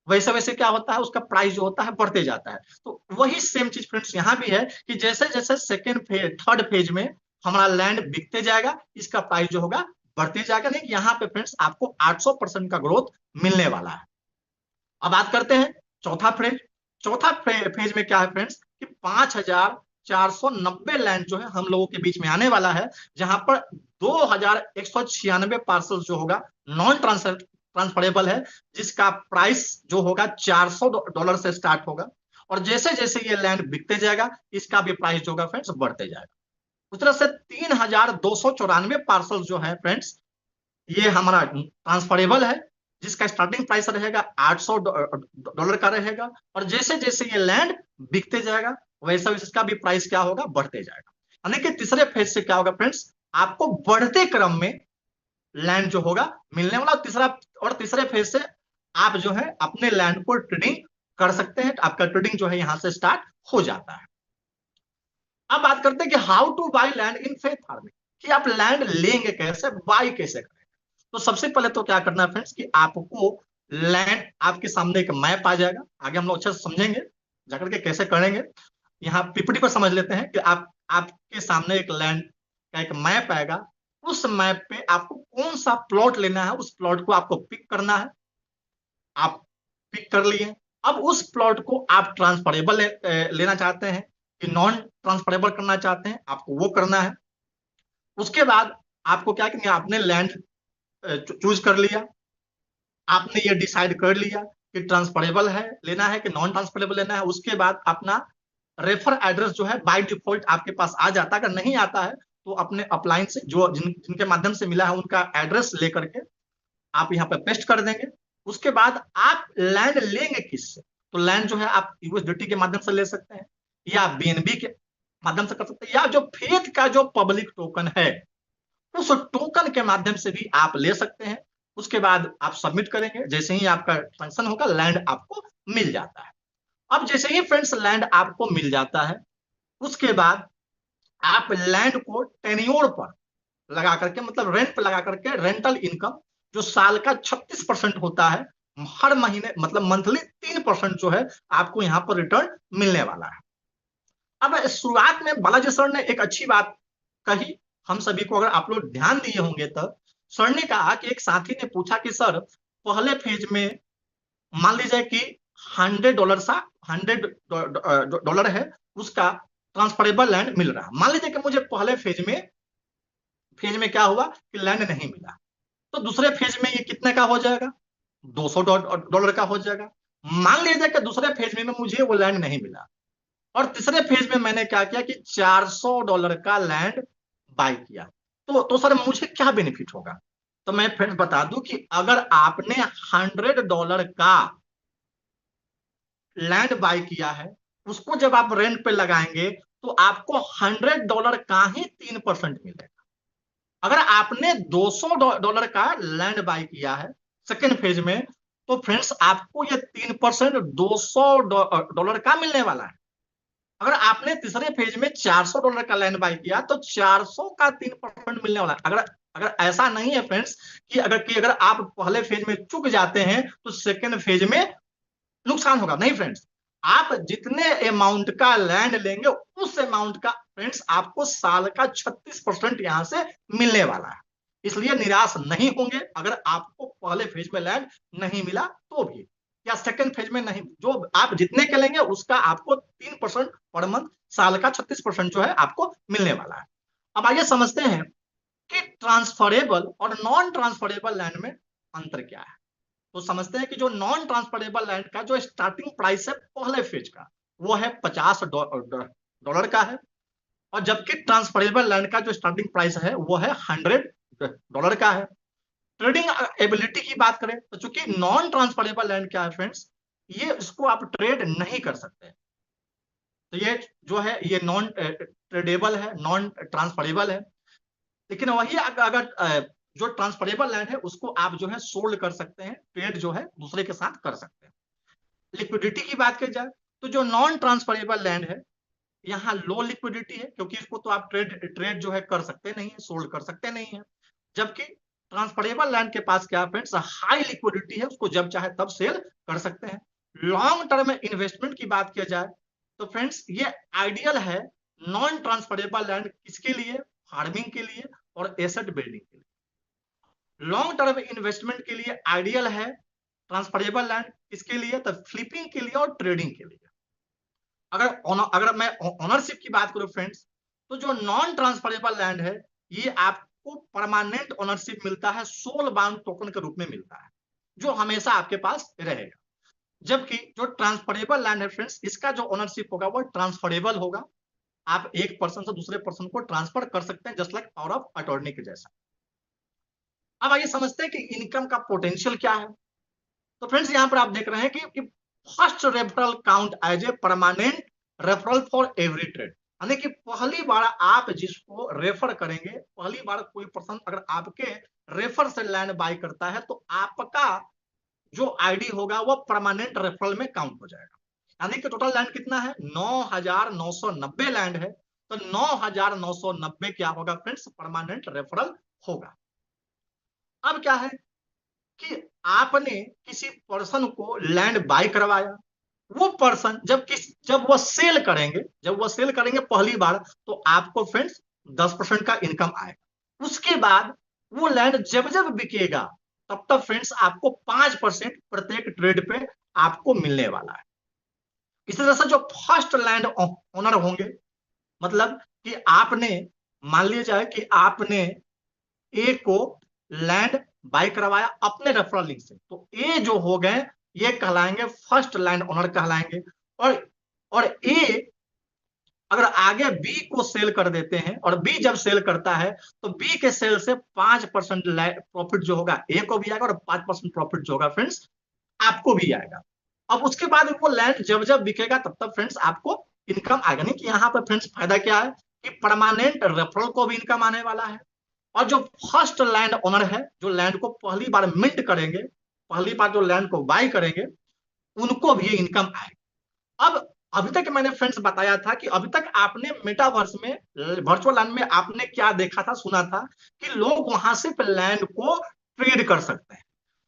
वैसे वैसे क्या होता है, उसका प्राइस जो होता है बढ़ते जाता है। तो वही सेम चीज फ्रेंड्स यहाँ भी है कि जैसे जैसे सेकेंड फेज थर्ड फेज में हमारा लैंड बिकते जाएगा, इसका प्राइस जो होगा बढ़ते जाएगा। नहीं, यहाँ पे फ्रेंड्स आपको 800% का ग्रोथ मिलने वाला है। अब बात करते हैं चौथा फेज। चौथा फेज में क्या है फ्रेंड्स कि 5490 लैंड जो है हम लोगों के बीच में आने वाला है, जहां पर 2196 पार्सल जो होगा नॉन ट्रांसफरेबल है, जिसका प्राइस जो होगा $400 से स्टार्ट होगा, और जैसे जैसे ये लैंड बिकते जाएगा इसका भी प्राइस जो होगा फ्रेंड्स बढ़ते जाएगा। उस तरह से 3294 पार्सल जो है फ्रेंड्स ये हमारा ट्रांसफरेबल है, जिसका स्टार्टिंग प्राइस रहेगा $800 का रहेगा, और जैसे जैसे ये लैंड बिकते जाएगा वैसा इसका भी प्राइस क्या होगा, बढ़ते जाएगा। यानी कि तीसरे फेज से क्या होगा फ्रेंड्स, आपको बढ़ते क्रम में लैंड जो होगा मिलने वाला। तीसरे फेज से आप जो है अपने लैंड को ट्रेडिंग कर सकते हैं, आपका ट्रेडिंग जो है यहां से स्टार्ट हो जाता है। अब बात करते हैं कि how to buy land in faith farming, कि आप लैंड लेंगे कैसे, बाय कैसे करें। तो सबसे पहले तो क्या करना है फ्रेंड्स कि आपको लैंड, आपके सामने एक मैप आ जाएगा, आगे हम लोग अच्छे से समझेंगे जाकर के कैसे करेंगे। यहाँ पीपीटी को समझ लेते हैं कि आपके सामने एक लैंड का एक मैप आएगा, उस मैप पे आपको कौन सा प्लॉट लेना है, उस प्लॉट को आपको पिक करना है। आप पिक कर लिए, अब उस प्लॉट को आप ट्रांसफरेबल लेना चाहते हैं कि नॉन ट्रांसफरेबल करना चाहते हैं, आपको वो करना है। उसके बाद आपको क्या करना है, आपने लैंड चूज कर लिया, आपने ये डिसाइड कर लिया कि ट्रांसफरेबल है लेना है कि नॉन ट्रांसफरेबल लेना है। उसके बाद अपना रेफर एड्रेस जो है बाय डिफॉल्ट आपके पास आ जाता है, अगर नहीं आता है तो अपने अपलाइन से जो जिनके माध्यम से मिला है उनका एड्रेस लेकर के आप यहाँ पे पेस्ट कर देंगे। उसके बाद आप लैंड लेंगे किससे, तो लैंड जो है आप यूएसडीटी के माध्यम से ले सकते हैं, या बीएनबी के माध्यम से कर सकते हैं, या जो फेथ का जो पब्लिक टोकन है उस टोकन के माध्यम से भी आप ले सकते हैं। उसके बाद आप सबमिट करेंगे, जैसे ही आपका ट्रांजेक्शन होगा लैंड आपको मिल जाता है। अब जैसे ही फ्रेंड्स लैंड आपको मिल जाता है, उसके बाद आप लैंड को टेन्योर पर लगा करके, मतलब रेंट पे लगा करके, रेंटल इनकम जो साल का 36% होता है, हर महीने मतलब मंथली 3% जो है आपको यहाँ पर रिटर्न मिलने वाला है। अब शुरुआत में बालाजी सर ने एक अच्छी बात कही हम सभी को, अगर आप लोग ध्यान दिए होंगे तो सर ने कहा कि एक साथी ने पूछा कि सर पहले फेज में मान लीजिए कि $100 है उसका ट्रांसफरेबल लैंड मिल रहा है। मान लीजिए कि मुझे पहले फेज में क्या हुआ कि लैंड नहीं मिला, तो दूसरे फेज में ये कितने का हो जाएगा, $200 का हो जाएगा। मान लीजिए कि दूसरे फेज में मुझे वो लैंड नहीं मिला, और तीसरे फेज में मैंने क्या किया कि $400 का लैंड बाय किया, तो सर मुझे क्या बेनिफिट होगा। तो मैं फ्रेंड्स बता दूं कि अगर आपने $100 का लैंड बाय किया है, उसको जब आप रेंट पे लगाएंगे तो आपको $100 का ही 3% मिलेगा। अगर आपने $200 का लैंड बाय किया है सेकेंड फेज में, तो फ्रेंड्स आपको ये 3% $200 का मिलने वाला है। अगर आपने तीसरे फेज में $400 का लैंड बाय किया तो 400 का 3% मिलने वाला है। अगर अगर ऐसा नहीं है फ्रेंड्स कि अगर आप पहले फेज में चूक जाते हैं तो सेकेंड फेज में नुकसान होगा, नहीं फ्रेंड्स। आप जितने अमाउंट का लैंड लेंगे उस अमाउंट का फ्रेंड्स आपको साल का 36% यहां से मिलने वाला है। इसलिए निराश नहीं होंगे अगर आपको पहले फेज में लैंड नहीं मिला तो भी, या सेकंड फेज में नहीं, जो आप जितने के लेंगे उसका आपको 3% पर मंथ, साल का 36% जो है आपको मिलने वाला है। अब आइए समझते हैं कि ट्रांसफरेबल और नॉन ट्रांसफरेबल लैंड में अंतर क्या है। तो समझते हैं कि जो नॉन ट्रांसफरेबल लैंड का जो स्टार्टिंग प्राइस है पहले फेज का वो है $50 का है, और जबकि ट्रांसफरेबल लैंड का जो स्टार्टिंग प्राइस है वो है $100 का है। ट्रेडिंग एबिलिटी की बात करें तो चूंकि नॉन ट्रांसफरेबल लैंड क्या है फ्रेंड्स, ये इसको आप ट्रेड नहीं कर सकते। तो ये जो है ये नॉन ट्रेडेबल है, नॉन ट्रांसफरेबल है। लेकिन वही अगर जो ट्रांसफरेबल लैंड है उसको आप जो है सोल्ड कर सकते हैं, ट्रेड जो है दूसरे के साथ कर सकते हैं। लिक्विडिटी की बात की जाए तो जो नॉन ट्रांसफरेबल लैंड है यहाँ लो लिक्विडिटी है, क्योंकि इसको तो आप ट्रेड ट्रेड जो है कर सकते नहीं है, सोल्ड कर सकते नहीं है। जबकि ट्रांसफरेबल लैंड के पास क्या फ्रेंड्स, हाई लिक्विडिटी है, उसको जब चाहे तब सेल कर सकते हैं। लॉन्ग टर्म इन्वेस्टमेंट की बात की जाए तो फ्रेंड्स ये आइडियल है नॉन ट्रांसफरेबल लैंड किसके लिए, फार्मिंग के लिए और एसेट बिल्डिंग के लिए। लॉन्ग टर्म इन्वेस्टमेंट के लिए आइडियल है ट्रांसफरेबल लैंड, किसके लिए, तो फ्लिपिंग के लिए और ट्रेडिंग के लिए। अगर मैं ओनरशिप की बात करूं फ्रेंड्स, तो जो नॉन ट्रांसफरेबल लैंड है ये आपको परमानेंट ओनरशिप मिलता है, सोल बाउंड टोकन के रूप में मिलता है, जो हमेशा आपके पास रहेगा। जबकि जो ट्रांसफरेबल लैंड है फ्रेंड्स, इसका जो ओनरशिप होगा वो ट्रांसफरेबल होगा, आप एक पर्सन से दूसरे पर्सन को ट्रांसफर कर सकते हैं, just like power of attorney के जैसा। अब आइए समझते हैं कि इनकम का पोटेंशियल क्या है। तो फ्रेंड्स यहाँ पर आप देख रहे हैं कि first referral count as a permanent referral for every trade, यानी कि पहली बार आप जिसको रेफर करेंगे, पहली बार कोई पर्सन अगर आपके रेफर से लैंड बाय करता है तो आपका जो आईडी होगा वो परमानेंट रेफरल में काउंट हो जाएगा। यानी कि टोटल लैंड कितना है, 9,990 लैंड है, तो 9,990 क्या होगा फ्रेंड्स, परमानेंट रेफरल होगा। अब क्या है कि आपने किसी पर्सन को लैंड बाय करवाया, वो पर्सन जब वो सेल करेंगे पहली बार, तो आपको फ्रेंड्स 10% का इनकम आएगा। उसके बाद वो लैंड जब जब बिकेगा तब तक फ्रेंड्स आपको 5% प्रत्येक ट्रेड पे आपको मिलने वाला है। इसी तरह से जो फर्स्ट लैंड ओनर होंगे, मतलब कि आपने मान लिया जाए कि आपने ए को लैंड बाय करवाया अपने रेफरल लिंक से, तो ए जो हो गए ये कहलाएंगे फर्स्ट लैंड ओनर कहलाएंगे। और ए अगर आगे बी को सेल कर देते हैं, और बी जब सेल करता है तो बी के सेल से 5% प्रॉफिट जो होगा ए को भी आएगा, और 5% प्रॉफिट जो होगा फ्रेंड्स आपको भी आएगा। अब उसके बाद वो लैंड जब जब बिकेगा तब तक फ्रेंड्स आपको इनकम आएगा। नहीं कि यहाँ पर फ्रेंड्स फायदा क्या है कि परमानेंट रेफरल को भी इनकम आने वाला है, और जो फर्स्ट लैंड ओनर है, जो लैंड को पहली बार मिंट करेंगे, पहली बार जो लैंड को बाय करेंगे, उनको भी इनकम आएगी। अब अभी तक मैंने फ्रेंड्स बताया था कि अभी तक आपने मेटावर्स में, वर्चुअल लैंड में आपने क्या देखा था, सुना था कि लोग वहां से लैंड को ट्रेड कर सकते हैं।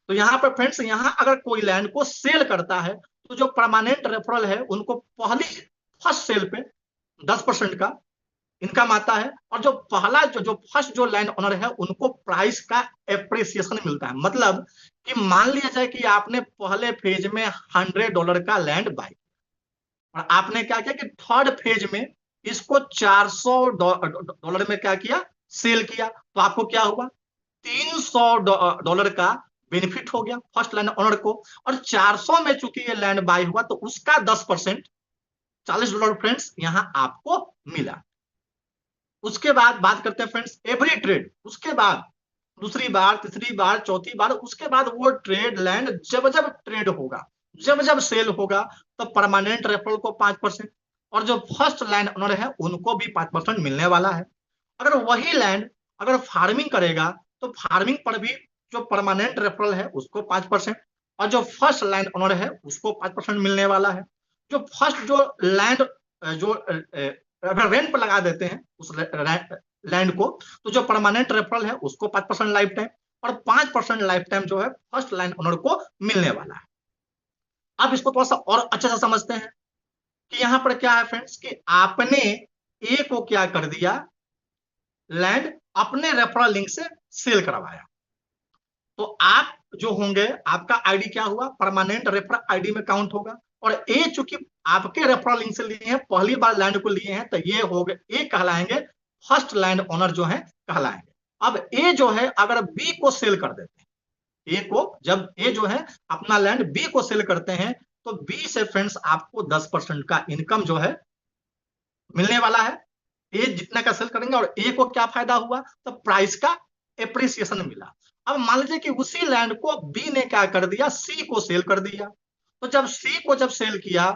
तो यहाँ पर फ्रेंड्स, यहाँ अगर कोई लैंड को सेल करता है तो जो परमानेंट रेफरल है उनको पहली फर्स्ट सेल पे 10% का इनकम आता है, और जो पहला जो फर्स्ट जो लैंड ओनर है उनको प्राइस का एप्रिसिएशन मिलता है। मतलब कि मान लिया जाए कि आपने पहले फेज में $100 का लैंड बाय, और आपने क्या किया कि थर्ड फेज में इसको $400 में क्या किया, सेल किया, तो आपको क्या हुआ, $300 का बेनिफिट हो गया फर्स्ट लैंड ओनर को। और 400 में चूंकि ये लैंड बाय हुआ तो उसका 10% $40 फ्रेंड्स यहां आपको मिला। उसके बाद बात करते हैं फ्रेंड्स एवरी ट्रेड, उसके बाद दूसरी बार, तीसरी बार, चौथी बार, उसके बाद वो ट्रेड लैंड जब जब ट्रेड होगा, जब जब सेल होगा, तो परमानेंट रेफरल को 5%, और जो फर्स्ट लैंड ओनर है उनको भी 5% मिलने वाला है। अगर वही लैंड अगर फार्मिंग करेगा तो फार्मिंग पर भी जो परमानेंट रेफरल है उसको 5%, और जो फर्स्ट लैंड ओनर है उसको 5% मिलने वाला है। जो फर्स्ट जो लैंड जो अगर रेंट पर लगा देते हैं उस लैंड को, तो जो परमानेंट रेफरल है उसको 5% लाइफ टाइम, और 5% लाइफ टाइम जो है फर्स्ट लैंड ओनर को मिलने वाला है। अब इसको थोड़ा सा और अच्छे से समझते हैं कि यहां पर क्या है फ्रेंड्स कि आपने ए को क्या कर दिया, लैंड अपने रेफरल लिंक से सेल करवाया, तो आप जो होंगे आपका आईडी क्या हुआ, परमानेंट रेफरल आईडी में काउंट होगा। और ए चूंकि आपके रेफरल लिंक से लिए हैं, पहली बार लैंड को लिए हैं, तो ये हो गए, ए कहलाएंगे फर्स्ट लैंड ओनर जो है कहलाएंगे। अब ए जो है अगर बी को सेल कर देते हैं, ए को जब ए जो है अपना लैंड बी को सेल करते हैं, तो बी से फ्रेंड्स आपको 10% का इनकम जो है मिलने वाला है। ए जितना का सेल करेंगे, और ए को क्या फायदा हुआ, तो प्राइस का एप्रिसिएशन मिला। अब मान लीजिए कि उसी लैंड को बी ने क्या कर दिया, सी को सेल कर दिया, तो जब सी को जब सेल किया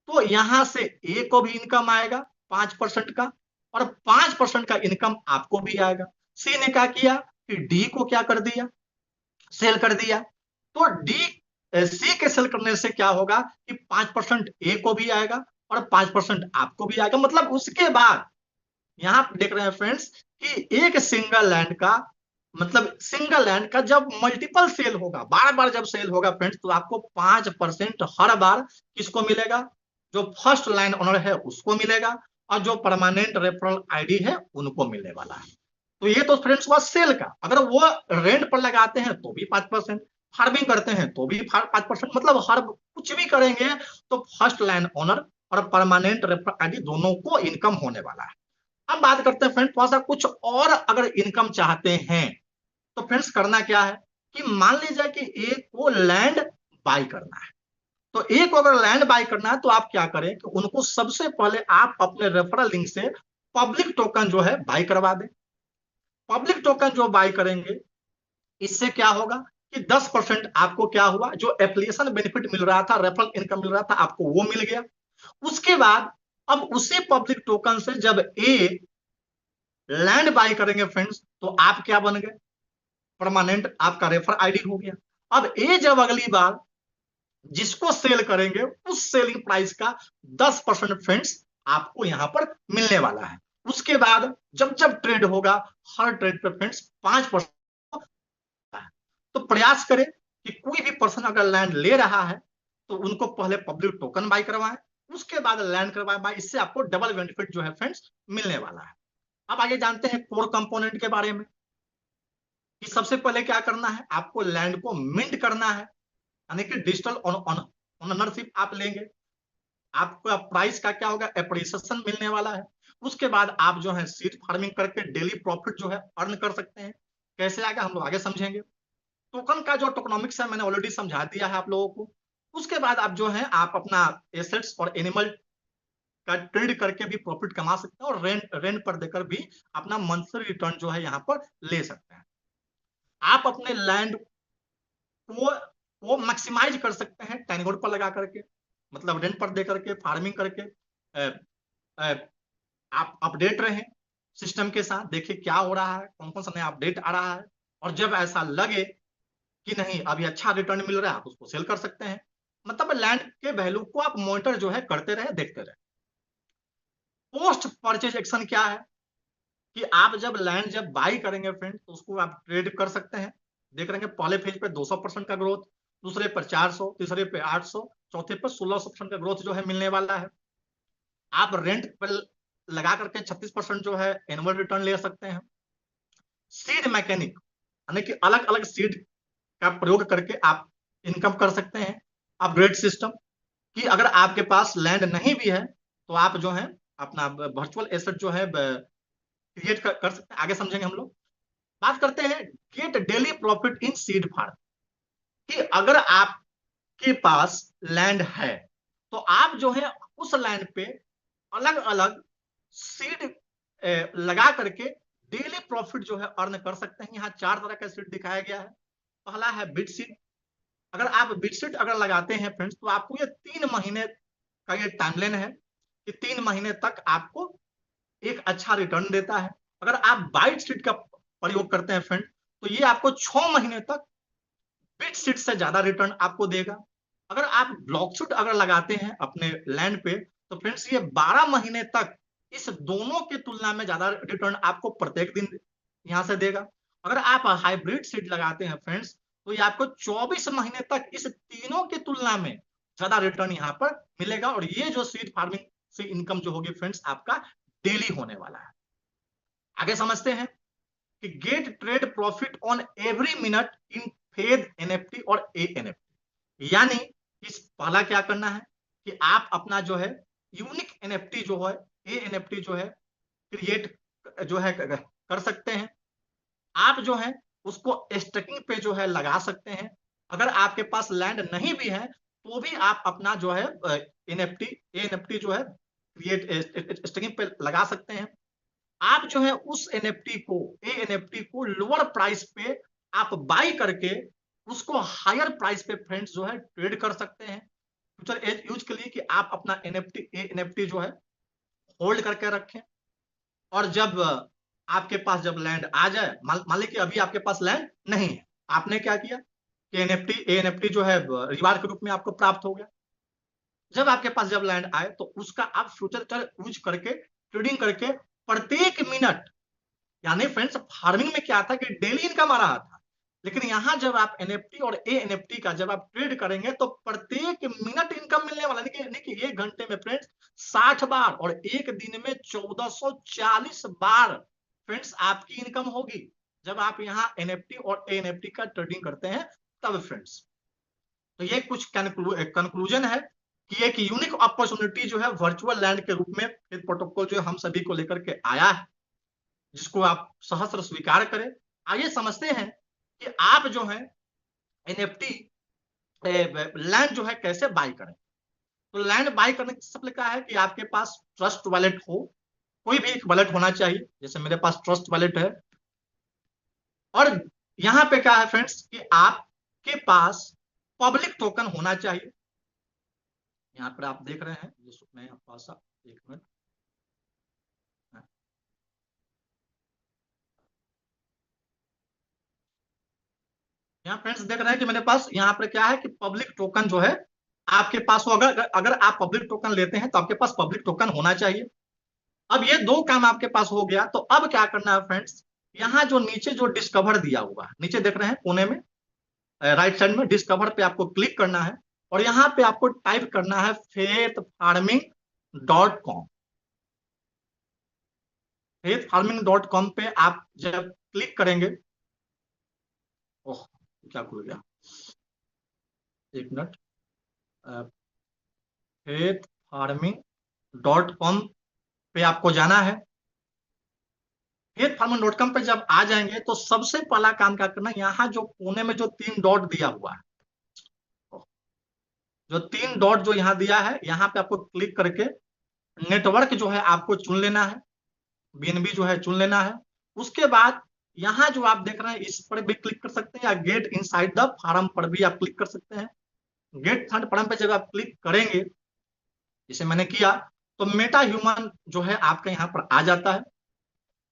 तो यहां से ए को भी इनकम आएगा 5% का, और 5% का इनकम आपको भी आएगा। सी ने क्या किया कि डी को क्या कर दिया, सेल कर दिया, तो डी सी के सेल करने से क्या होगा कि 5% ए को भी आएगा और 5% आपको भी आएगा। मतलब उसके बाद यहां देख रहे हैं फ्रेंड्स कि एक सिंगल लैंड का, मतलब सिंगल लैंड का जब मल्टीपल सेल होगा, बार बार जब सेल होगा फ्रेंड्स, तो आपको 5% हर बार किसको मिलेगा, जो फर्स्ट लाइन ओनर है उसको मिलेगा, और जो परमानेंट रेफरल आईडी है उनको मिलने वाला है। तो ये तो फ्रेंड्स हुआ सेल का। अगर वो रेंट पर लगाते हैं तो भी 5%, फार्मिंग करते हैं तो भी 5%, मतलब हर कुछ भी करेंगे तो फर्स्ट लाइन ओनर और परमानेंट रेफरल आईडी दोनों को इनकम होने वाला है। अब बात करते हैं फ्रेंड थोड़ा सा कुछ और, अगर इनकम चाहते हैं तो फ्रेंड्स करना क्या है कि मान लीजिए कि एक को लैंड बाय करना है, तो एक को अगर लैंड बाय करना है तो आप क्या करें कि उनको सबसे पहले आप अपने रेफरल लिंक से पब्लिक टोकन जो है बाय करवा दें। पब्लिक टोकन जो बाय करेंगे, इससे क्या होगा कि 10% आपको क्या हुआ, जो एप्लीकेशन बेनिफिट मिल रहा था, रेफरल इनकम मिल रहा था, आपको वो मिल गया। उसके बाद अब उसी पब्लिक टोकन से जब ए लैंड बाय करेंगे फ्रेंड्स, तो आप क्या बन गए, परमानेंट आपका रेफर आईडी हो गया। अब ए जब अगली बार जिसको सेल करेंगे उस सेलिंग प्राइस का 10% फ्रेंड्स आपको यहां पर मिलने वाला है। उसके बाद जब जब ट्रेड होगा, हर ट्रेड पे फ्रेंड्स 5%। तो प्रयास करें कि कोई भी पर्सन अगर लैंड ले रहा है तो उनको पहले पब्लिक टोकन बाय करवाएं, उसके बाद लैंड करवाएं, इससे आपको डबल बेनिफिट जो है फ्रेंड्स मिलने वाला है। अब आगे जानते हैं कोर कंपोनेंट के बारे में कि सबसे पहले क्या करना है, आपको लैंड को मिंट करना है, यानी कि डिजिटल ओनरशिप आप लेंगे। आपका प्राइस का क्या होगा, एप्रिसिएशन मिलने वाला है। उसके बाद आप जो है सीड फार्मिंग करके डेली प्रॉफिट जो है अर्न कर सकते हैं। कैसे आएगा हम लोग आगे समझेंगे। टोकन का जो टोकनॉमिक्स है मैंने ऑलरेडी समझा दिया है आप लोगों को। उसके बाद आप जो है आप अपना एसेट्स और एनिमल का ट्रेड करके भी प्रॉफिट कमा सकते हैं, और रेंट पर देकर भी अपना मंथली रिटर्न जो है यहाँ पर ले सकते हैं। आप अपने लैंड को मैक्सिमाइज कर सकते हैं टेनगोड पर लगा करके, मतलब रेंट पर दे करके, फार्मिंग करके। आप अपडेट रहें सिस्टम के साथ, देखिए क्या हो रहा है, कौन कौन सा नया अपडेट आ रहा है, और जब ऐसा लगे कि नहीं अभी अच्छा रिटर्न मिल रहा है आप उसको सेल कर सकते हैं। मतलब लैंड के वैल्यू को आप मॉनिटर जो है करते रहे, देखते रहे। पोस्ट परचेज एक्शन क्या है कि आप जब लैंड जब बाई करेंगे फ्रेंड, तो उसको आप ट्रेड कर सकते हैं। देख रहे हैं पहले फेज पे 200% का ग्रोथ, दूसरे पर 400, तीसरे पे 800, चौथे पर 1600% का ग्रोथ जो है मिलने वाला है। आप रेंट पर लगा करके 36% जो है एनुअल रिटर्न ले सकते हैं। सीड मैकेनिक यानी कि अलग अलग सीड का प्रयोग करके आप इनकम कर सकते हैं। अपग्रेड सिस्टम कि अगर आपके पास लैंड नहीं भी है तो आप जो है अपना वर्चुअल एसेट जो है क्रिएट कर सकते हैं। आगे समझेंगे हम लोग। बात करते हैं get daily profit in seed farm कि अगर आपके पास लैंड है तो आप जो है उस लैंड पे अलग अलग सीड लगा करके डेली प्रॉफिट जो है अर्न कर सकते हैं। यहाँ 4 तरह का सीड दिखाया गया है। पहला है बिट सीड। अगर आप बिट सीड अगर लगाते हैं फ्रेंड्स, तो आपको ये 3 महीने का ये टाइमलाइन है कि 3 महीने तक आपको एक अच्छा रिटर्न देता है। अगर आप बाइट सीड का प्रयोग करते हैं फ्रेंड, तो ये आपको 6 महीने तक बिट सीड से ज्यादा रिटर्न आपको देगा। अगर आप ब्लॉक सीड अगर लगाते हैं अपने लैंड पे, तो फ्रेंड्स ये 12 महीने तक इस दोनों की तुलना में ज्यादा रिटर्न आपको प्रत्येक दिन यहां से देगा। अगर आप हाइब्रिड सीड लगाते हैं फ्रेंड्स, तो ये आपको 24 महीने तक इस तीनों की तुलना में ज्यादा रिटर्न यहाँ पर मिलेगा। और ये जो सीड फार्मिंग से इनकम जो होगी फ्रेंड्स आपका डेली होने वाला है। आगे समझते हैं कि get trade profit on every minute in फेद एनएफटी और ए एनएफटी। यानी इस पहला क्या करना है कि आप अपना जो है यूनिक एनएफटी जो है, ए एनएफटी जो है क्रिएट जो है कर सकते हैं। आप जो है उसको स्टकिंग पे जो है लगा सकते हैं। अगर आपके पास लैंड नहीं भी है तो भी आप अपना जो है एनएफटी ए एनएफटी जो है क्रिएट स्टकिंग पे लगा सकते हैं। आप जो है उस एनएफटी को, ए एनएफटी को लोअर प्राइस पे आप बाई करके उसको हायर प्राइस पे फ्रेंड्स जो है ट्रेड कर सकते हैं फ्यूचर यूज के लिए, कि आप अपना एनएफटी ए एनएफटी जो है होल्ड करके रखें। और जब आपके पास जब लैंड आ जाए, मान लीजिए कि अभी आपके पास लैंड नहीं है, आपने क्या किया कि एनएफटी ए एनएफटी जो है रिवार्ड के रूप में आपको प्राप्त हो गया। जब आपके पास जब लैंड आए तो उसका आप फ्यूचर यूज करके ट्रेडिंग करके प्रत्येक मिनट, यानी फ्रेंड्स फार्मिंग में क्या था कि डेली इनकम आ रहा था, लेकिन यहां जब आप एनएफटी और ए एनएफटी का जब आप ट्रेड करेंगे तो प्रत्येक मिनट इनकम मिलने वाला। यानी कि 1 घंटे में फ्रेंड्स 60 बार और एक दिन में 1440 बार फ्रेंड्स आपकी इनकम होगी जब आप यहाँ एनएफटी और ए एनएफटी का ट्रेडिंग करते हैं तब फ्रेंड्स। तो ये कुछ कंक्लूजन है कि एक यूनिक अपॉर्चुनिटी जो है वर्चुअल लैंड के रूप में फेथ प्रोटोकॉल जो हम सभी को लेकर के आया है, जिसको आप सहस्र स्वीकार करें। आइए समझते हैं कि आप जो है एनएफटी लैंड जो है कैसे बाई करें। तो लैंड बाई करने के सब लिखा है कि आपके पास ट्रस्ट वॉलेट हो, कोई भी एक वॉलेट होना चाहिए, जैसे मेरे पास ट्रस्ट वॉलेट है। और यहां पे क्या है फ्रेंड्स कि आपके पास पब्लिक टोकन होना चाहिए। यहाँ पर आप देख रहे हैं, मैं पास एक मिनट, यहाँ फ्रेंड्स देख रहे हैं कि मेरे पास यहाँ पर क्या है कि पब्लिक टोकन जो है आपके पास हो। अगर आप पब्लिक टोकन लेते हैं तो आपके पास पब्लिक टोकन होना चाहिए। अब ये दो काम आपके पास हो गया, तो अब क्या करना है फ्रेंड्स, यहाँ जो नीचे जो डिस्कवर दिया हुआ है, नीचे देख रहे हैं कोने में राइट साइड में डिस्कवर पे आपको क्लिक करना है और यहाँ पे आपको टाइप करना है faithfarming.com। faithfarming.com पे आप जब क्लिक करेंगे, ओह क्या खुल गया, एक मिनट, faithfarming.com पे आपको जाना है। faithfarming.com पे जब आ जाएंगे तो सबसे पहला काम क्या करना है, यहाँ जो कोने में जो 3 डॉट दिया हुआ है, जो 3 डॉट जो यहाँ दिया है, यहाँ पे आपको क्लिक करके नेटवर्क जो है आपको चुन लेना है, बीएनबी जो है चुन लेना है। उसके बाद यहाँ जो आप देख रहे हैं इस पर भी क्लिक कर सकते हैं या गेट इनसाइड द फार्म पर भी आप क्लिक कर सकते हैं। गेट फार्म पे जब आप क्लिक करेंगे, जैसे मैंने किया, तो मेटा ह्यूमन जो है आपका यहाँ पर आ जाता है।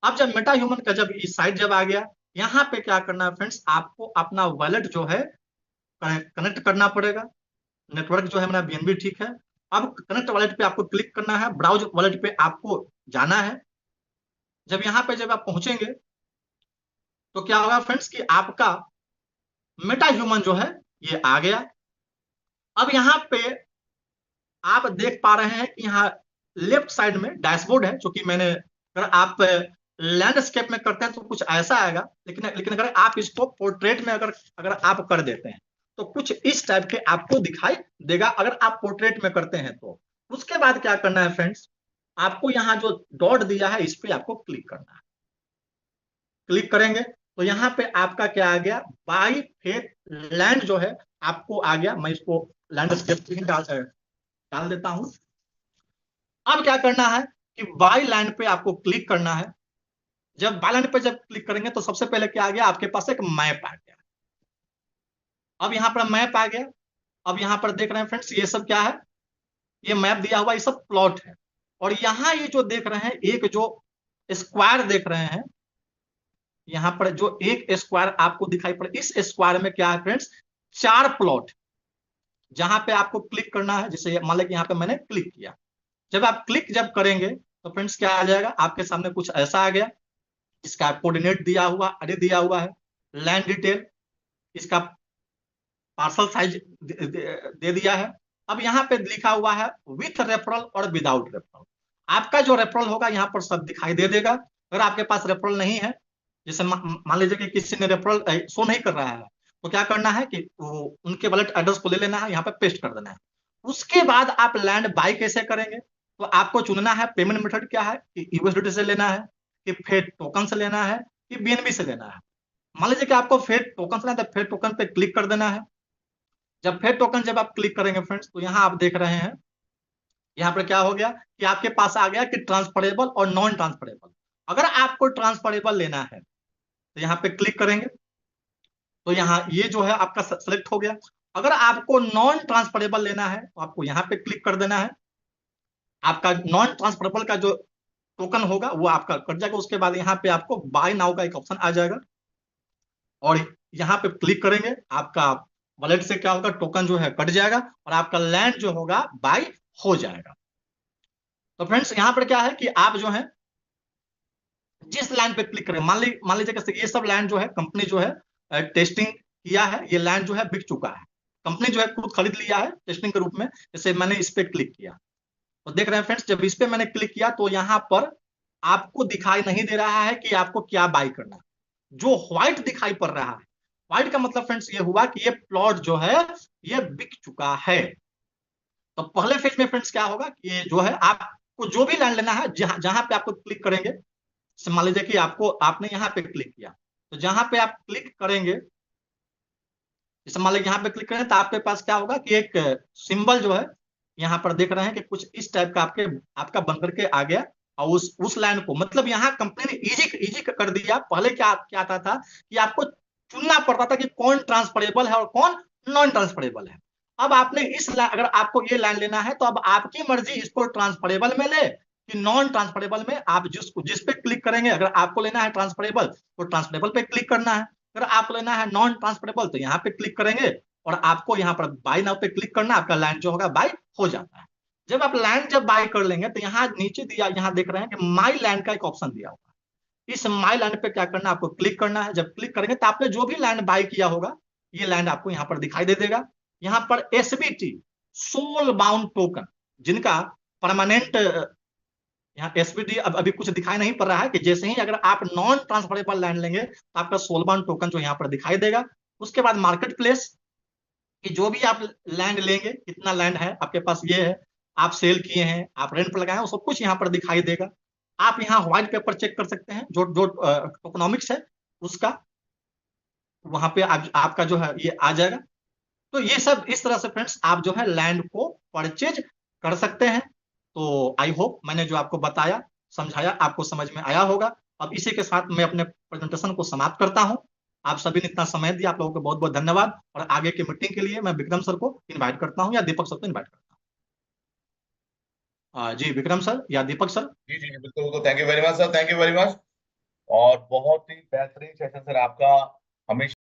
अब जब मेटा ह्यूमन का जब इस साइड जब आ गया, यहाँ पे क्या करना है फ्रेंड्स, आपको अपना वॉलेट जो है कनेक्ट करना पड़ेगा। नेटवर्क जो है मेरा बीएनबी ठीक है। अब कनेक्ट वॉलेट पे आपको क्लिक करना है, ब्राउज वॉलेट पे आपको जाना है। जब यहाँ पे जब आप पहुंचेंगे तो क्या होगा फ्रेंड्स कि आपका मेटा ह्यूमन जो है ये आ गया। अब यहाँ पे आप देख पा रहे हैं कि यहाँ लेफ्ट साइड में डैशबोर्ड है, जो कि मैंने, अगर आप लैंडस्केप में करते हैं तो कुछ ऐसा आएगा, लेकिन लेकिन अगर आप इसको पोर्ट्रेट में अगर अगर आप कर देते हैं तो कुछ इस टाइप के आपको दिखाई देगा, अगर आप पोर्ट्रेट में करते हैं तो। उसके बाद क्या करना है फ्रेंड्स, आपको यहाँ जो डॉट दिया है इस पे आपको क्लिक करना है। क्लिक करेंगे तो यहाँ पे आपका क्या आ गया, बाई फेथ लैंड जो है आपको आ गया। मैं इसको लैंडस्केप डाल देता हूं। अब क्या करना है कि बाई लैंड पे आपको क्लिक करना है। जब बाई लैंड पे जब क्लिक करेंगे तो सबसे पहले क्या आ गया, आपके पास एक मैप आ गया। अब यहाँ पर मैप आ गया। अब यहाँ पर देख रहे हैं फ्रेंड्स, ये सब क्या है, ये मैप दिया हुआ, ये सब प्लॉट है। और यहाँ ये जो देख रहे हैं, एक जो स्क्वायर देख रहे हैं, यहाँ पर जो एक स्क्वायर आपको दिखाई पड़े, इस स्क्वायर में क्या है फ्रेंड्स, 4 प्लॉट। जहां पे आपको क्लिक करना है, जैसे मान लें कि यहाँ पे मैंने क्लिक किया। जब आप क्लिक जब करेंगे तो फ्रेंड्स क्या आ जाएगा, आपके सामने कुछ ऐसा आ गया। इसका कोऑर्डिनेट दिया हुआ, अरे दिया हुआ है, लैंड डिटेल, इसका पार्सल साइज दे दिया है। अब यहाँ पे लिखा हुआ है विथ रेफरल और विदाउट रेफरल। आपका जो रेफरल होगा यहाँ पर सब दिखाई दे देगा। अगर आपके पास रेफरल नहीं है, जैसे मान लीजिए कि किसी ने रेफरल शो नहीं कर रहा है, तो क्या करना है कि वो उनके वॉलेट एड्रेस को ले लेना है, यहाँ पे पेस्ट कर देना है। उसके बाद आप लैंड बाय कैसे करेंगे, तो आपको चुनना है पेमेंट मेथड क्या है, कि यूएसडीटी से लेना है, कि फेड टोकन से लेना है, कि बीएनबी से लेना है। मान लीजिए कि आपको फेड टोकन से लेना है, तो फेड टोकन पे क्लिक कर देना है। जब फेड टोकन जब आप क्लिक करेंगे फ्रेंड्स, तो यहाँ आप देख रहे हैं, यहाँ पर क्या हो गया कि आपके पास आ गया कि ट्रांसफरेबल और नॉन ट्रांसफरेबल। अगर आपको ट्रांसफरेबल लेना है तो यहाँ पे क्लिक करेंगे तो यहाँ ये जो है आपका सेलेक्ट हो गया। अगर आपको नॉन ट्रांसफरेबल लेना है तो आपको यहाँ पे क्लिक कर देना है। आपका नॉन ट्रांसफरेबल का जो टोकन होगा वो आपका कट जाएगा। उसके बाद यहाँ पे आपको बाय नाउ का एक ऑप्शन आ जाएगा और यहाँ पे क्लिक करेंगे, आपका वॉलेट से क्या होगा, टोकन जो है कट जाएगा और आपका लैंड जो होगा बाय हो जाएगा। तो फ्रेंड्स यहाँ पर क्या है कि आप जो है जिस लैंड पे क्लिक करें, मान लीजिए कैसे ये सब लैंड जो है कंपनी जो है टेस्टिंग किया है, ये लैंड जो है बिक चुका है, कंपनी जो है खुद खरीद लिया है टेस्टिंग के रूप में। जैसे मैंने इस पे क्लिक किया तो देख रहे हैं फ्रेंड्स, जब इस पे मैंने क्लिक किया तो यहाँ पर आपको दिखाई नहीं दे रहा है कि आपको क्या बाई करना है। जो व्हाइट दिखाई पड़ रहा है, व्हाइट का मतलब फ्रेंड्स ये हुआ कि ये प्लॉट जो है ये बिक चुका है। तो पहले फेज में फ्रेंड्स क्या होगा कि ये जो है आपको जो भी लैंड लेना है, जहां जहां पे आपको क्लिक करेंगे, मान लीजिए कि आपको आपने यहाँ पे क्लिक किया, तो जहां पे आप क्लिक करेंगे, जैसे मान लीजिए यहाँ पे क्लिक करें तो आपके पास क्या होगा कि एक सिंबल जो है यहाँ पर देख रहे हैं कि कुछ इस टाइप का आपका बन करके आ गया। और उस लाइन को मतलब यहाँ कंपनी ने इजी इजी कर दिया। पहले क्या क्या आता था कि आपको चुनना पड़ता था कि कौन ट्रांसफरेबल है और कौन नॉन ट्रांसफरेबल है। अब आपने अगर आपको ये लाइन लेना है तो अब आपकी मर्जी इसको ट्रांसफरेबल में ले कि नॉन ट्रांसफरेबल में। आप जिस पे क्लिक करेंगे, अगर आपको लेना है ट्रांसफरेबल तो ट्रांसफरेबल पे क्लिक करना है, अगर आप लेना है नॉन ट्रांसफरेबल तो यहाँ पे क्लिक करेंगे और आपको यहाँ पर बाय नाउ पे क्लिक करना, आपका लैंड जो होगा बाय हो जाता है। जब आप लैंड जब बाय कर लेंगे तो यहाँ नीचे दिया, यहाँ देख रहे हैं कि माई लैंड का एक ऑप्शन दिया होगा। इस माई लैंड पे क्या करना है, आपको क्लिक करना है। जब क्लिक करेंगे तो आपने जो भी लैंड बाय किया होगा ये लैंड आपको यहाँ पर दिखाई दे देगा। यहाँ पर एसबीटी सोल बाउंड टोकन, जिनका परमानेंट, यहाँ एसबीटी अब अभी कुछ दिखाई नहीं पड़ रहा है, कि जैसे ही अगर आप नॉन ट्रांसफरेबल लैंड लेंगे तो आपका सोलबाउंड टोकन जो यहाँ पर दिखाई देगा। उसके बाद मार्केट प्लेस, कि जो भी आप लैंड लेंगे, कितना लैंड है आपके पास, ये है, आप सेल किए हैं, आप रेंट पर लगाए, सब कुछ यहाँ पर दिखाई देगा। आप यहाँ व्हाइट पेपर चेक कर सकते हैं, जो जो टोकनॉमिक्स है उसका, वहां पे आपका जो है ये आ जाएगा। तो ये सब इस तरह से फ्रेंड्स आप जो है लैंड को परचेज कर सकते हैं। तो आई होप मैंने जो आपको बताया समझाया आपको समझ में आया होगा। अब इसी के साथ मैं अपने प्रेजेंटेशन को समाप्त करता हूं। आप सभी ने इतना समय दिया, आप लोगों को बहुत बहुत धन्यवाद। और आगे की मीटिंग के लिए मैं विक्रम सर को इन्वाइट करता हूं या दीपक सर को इन्वाइट करता हूँ। जी विक्रम सर या दीपक सर। जी जी बिल्कुल बिल्कुल, thank you very much sir, thank you very much. और बहुत ही बेहतरीन सेशन सर आपका, हमेशा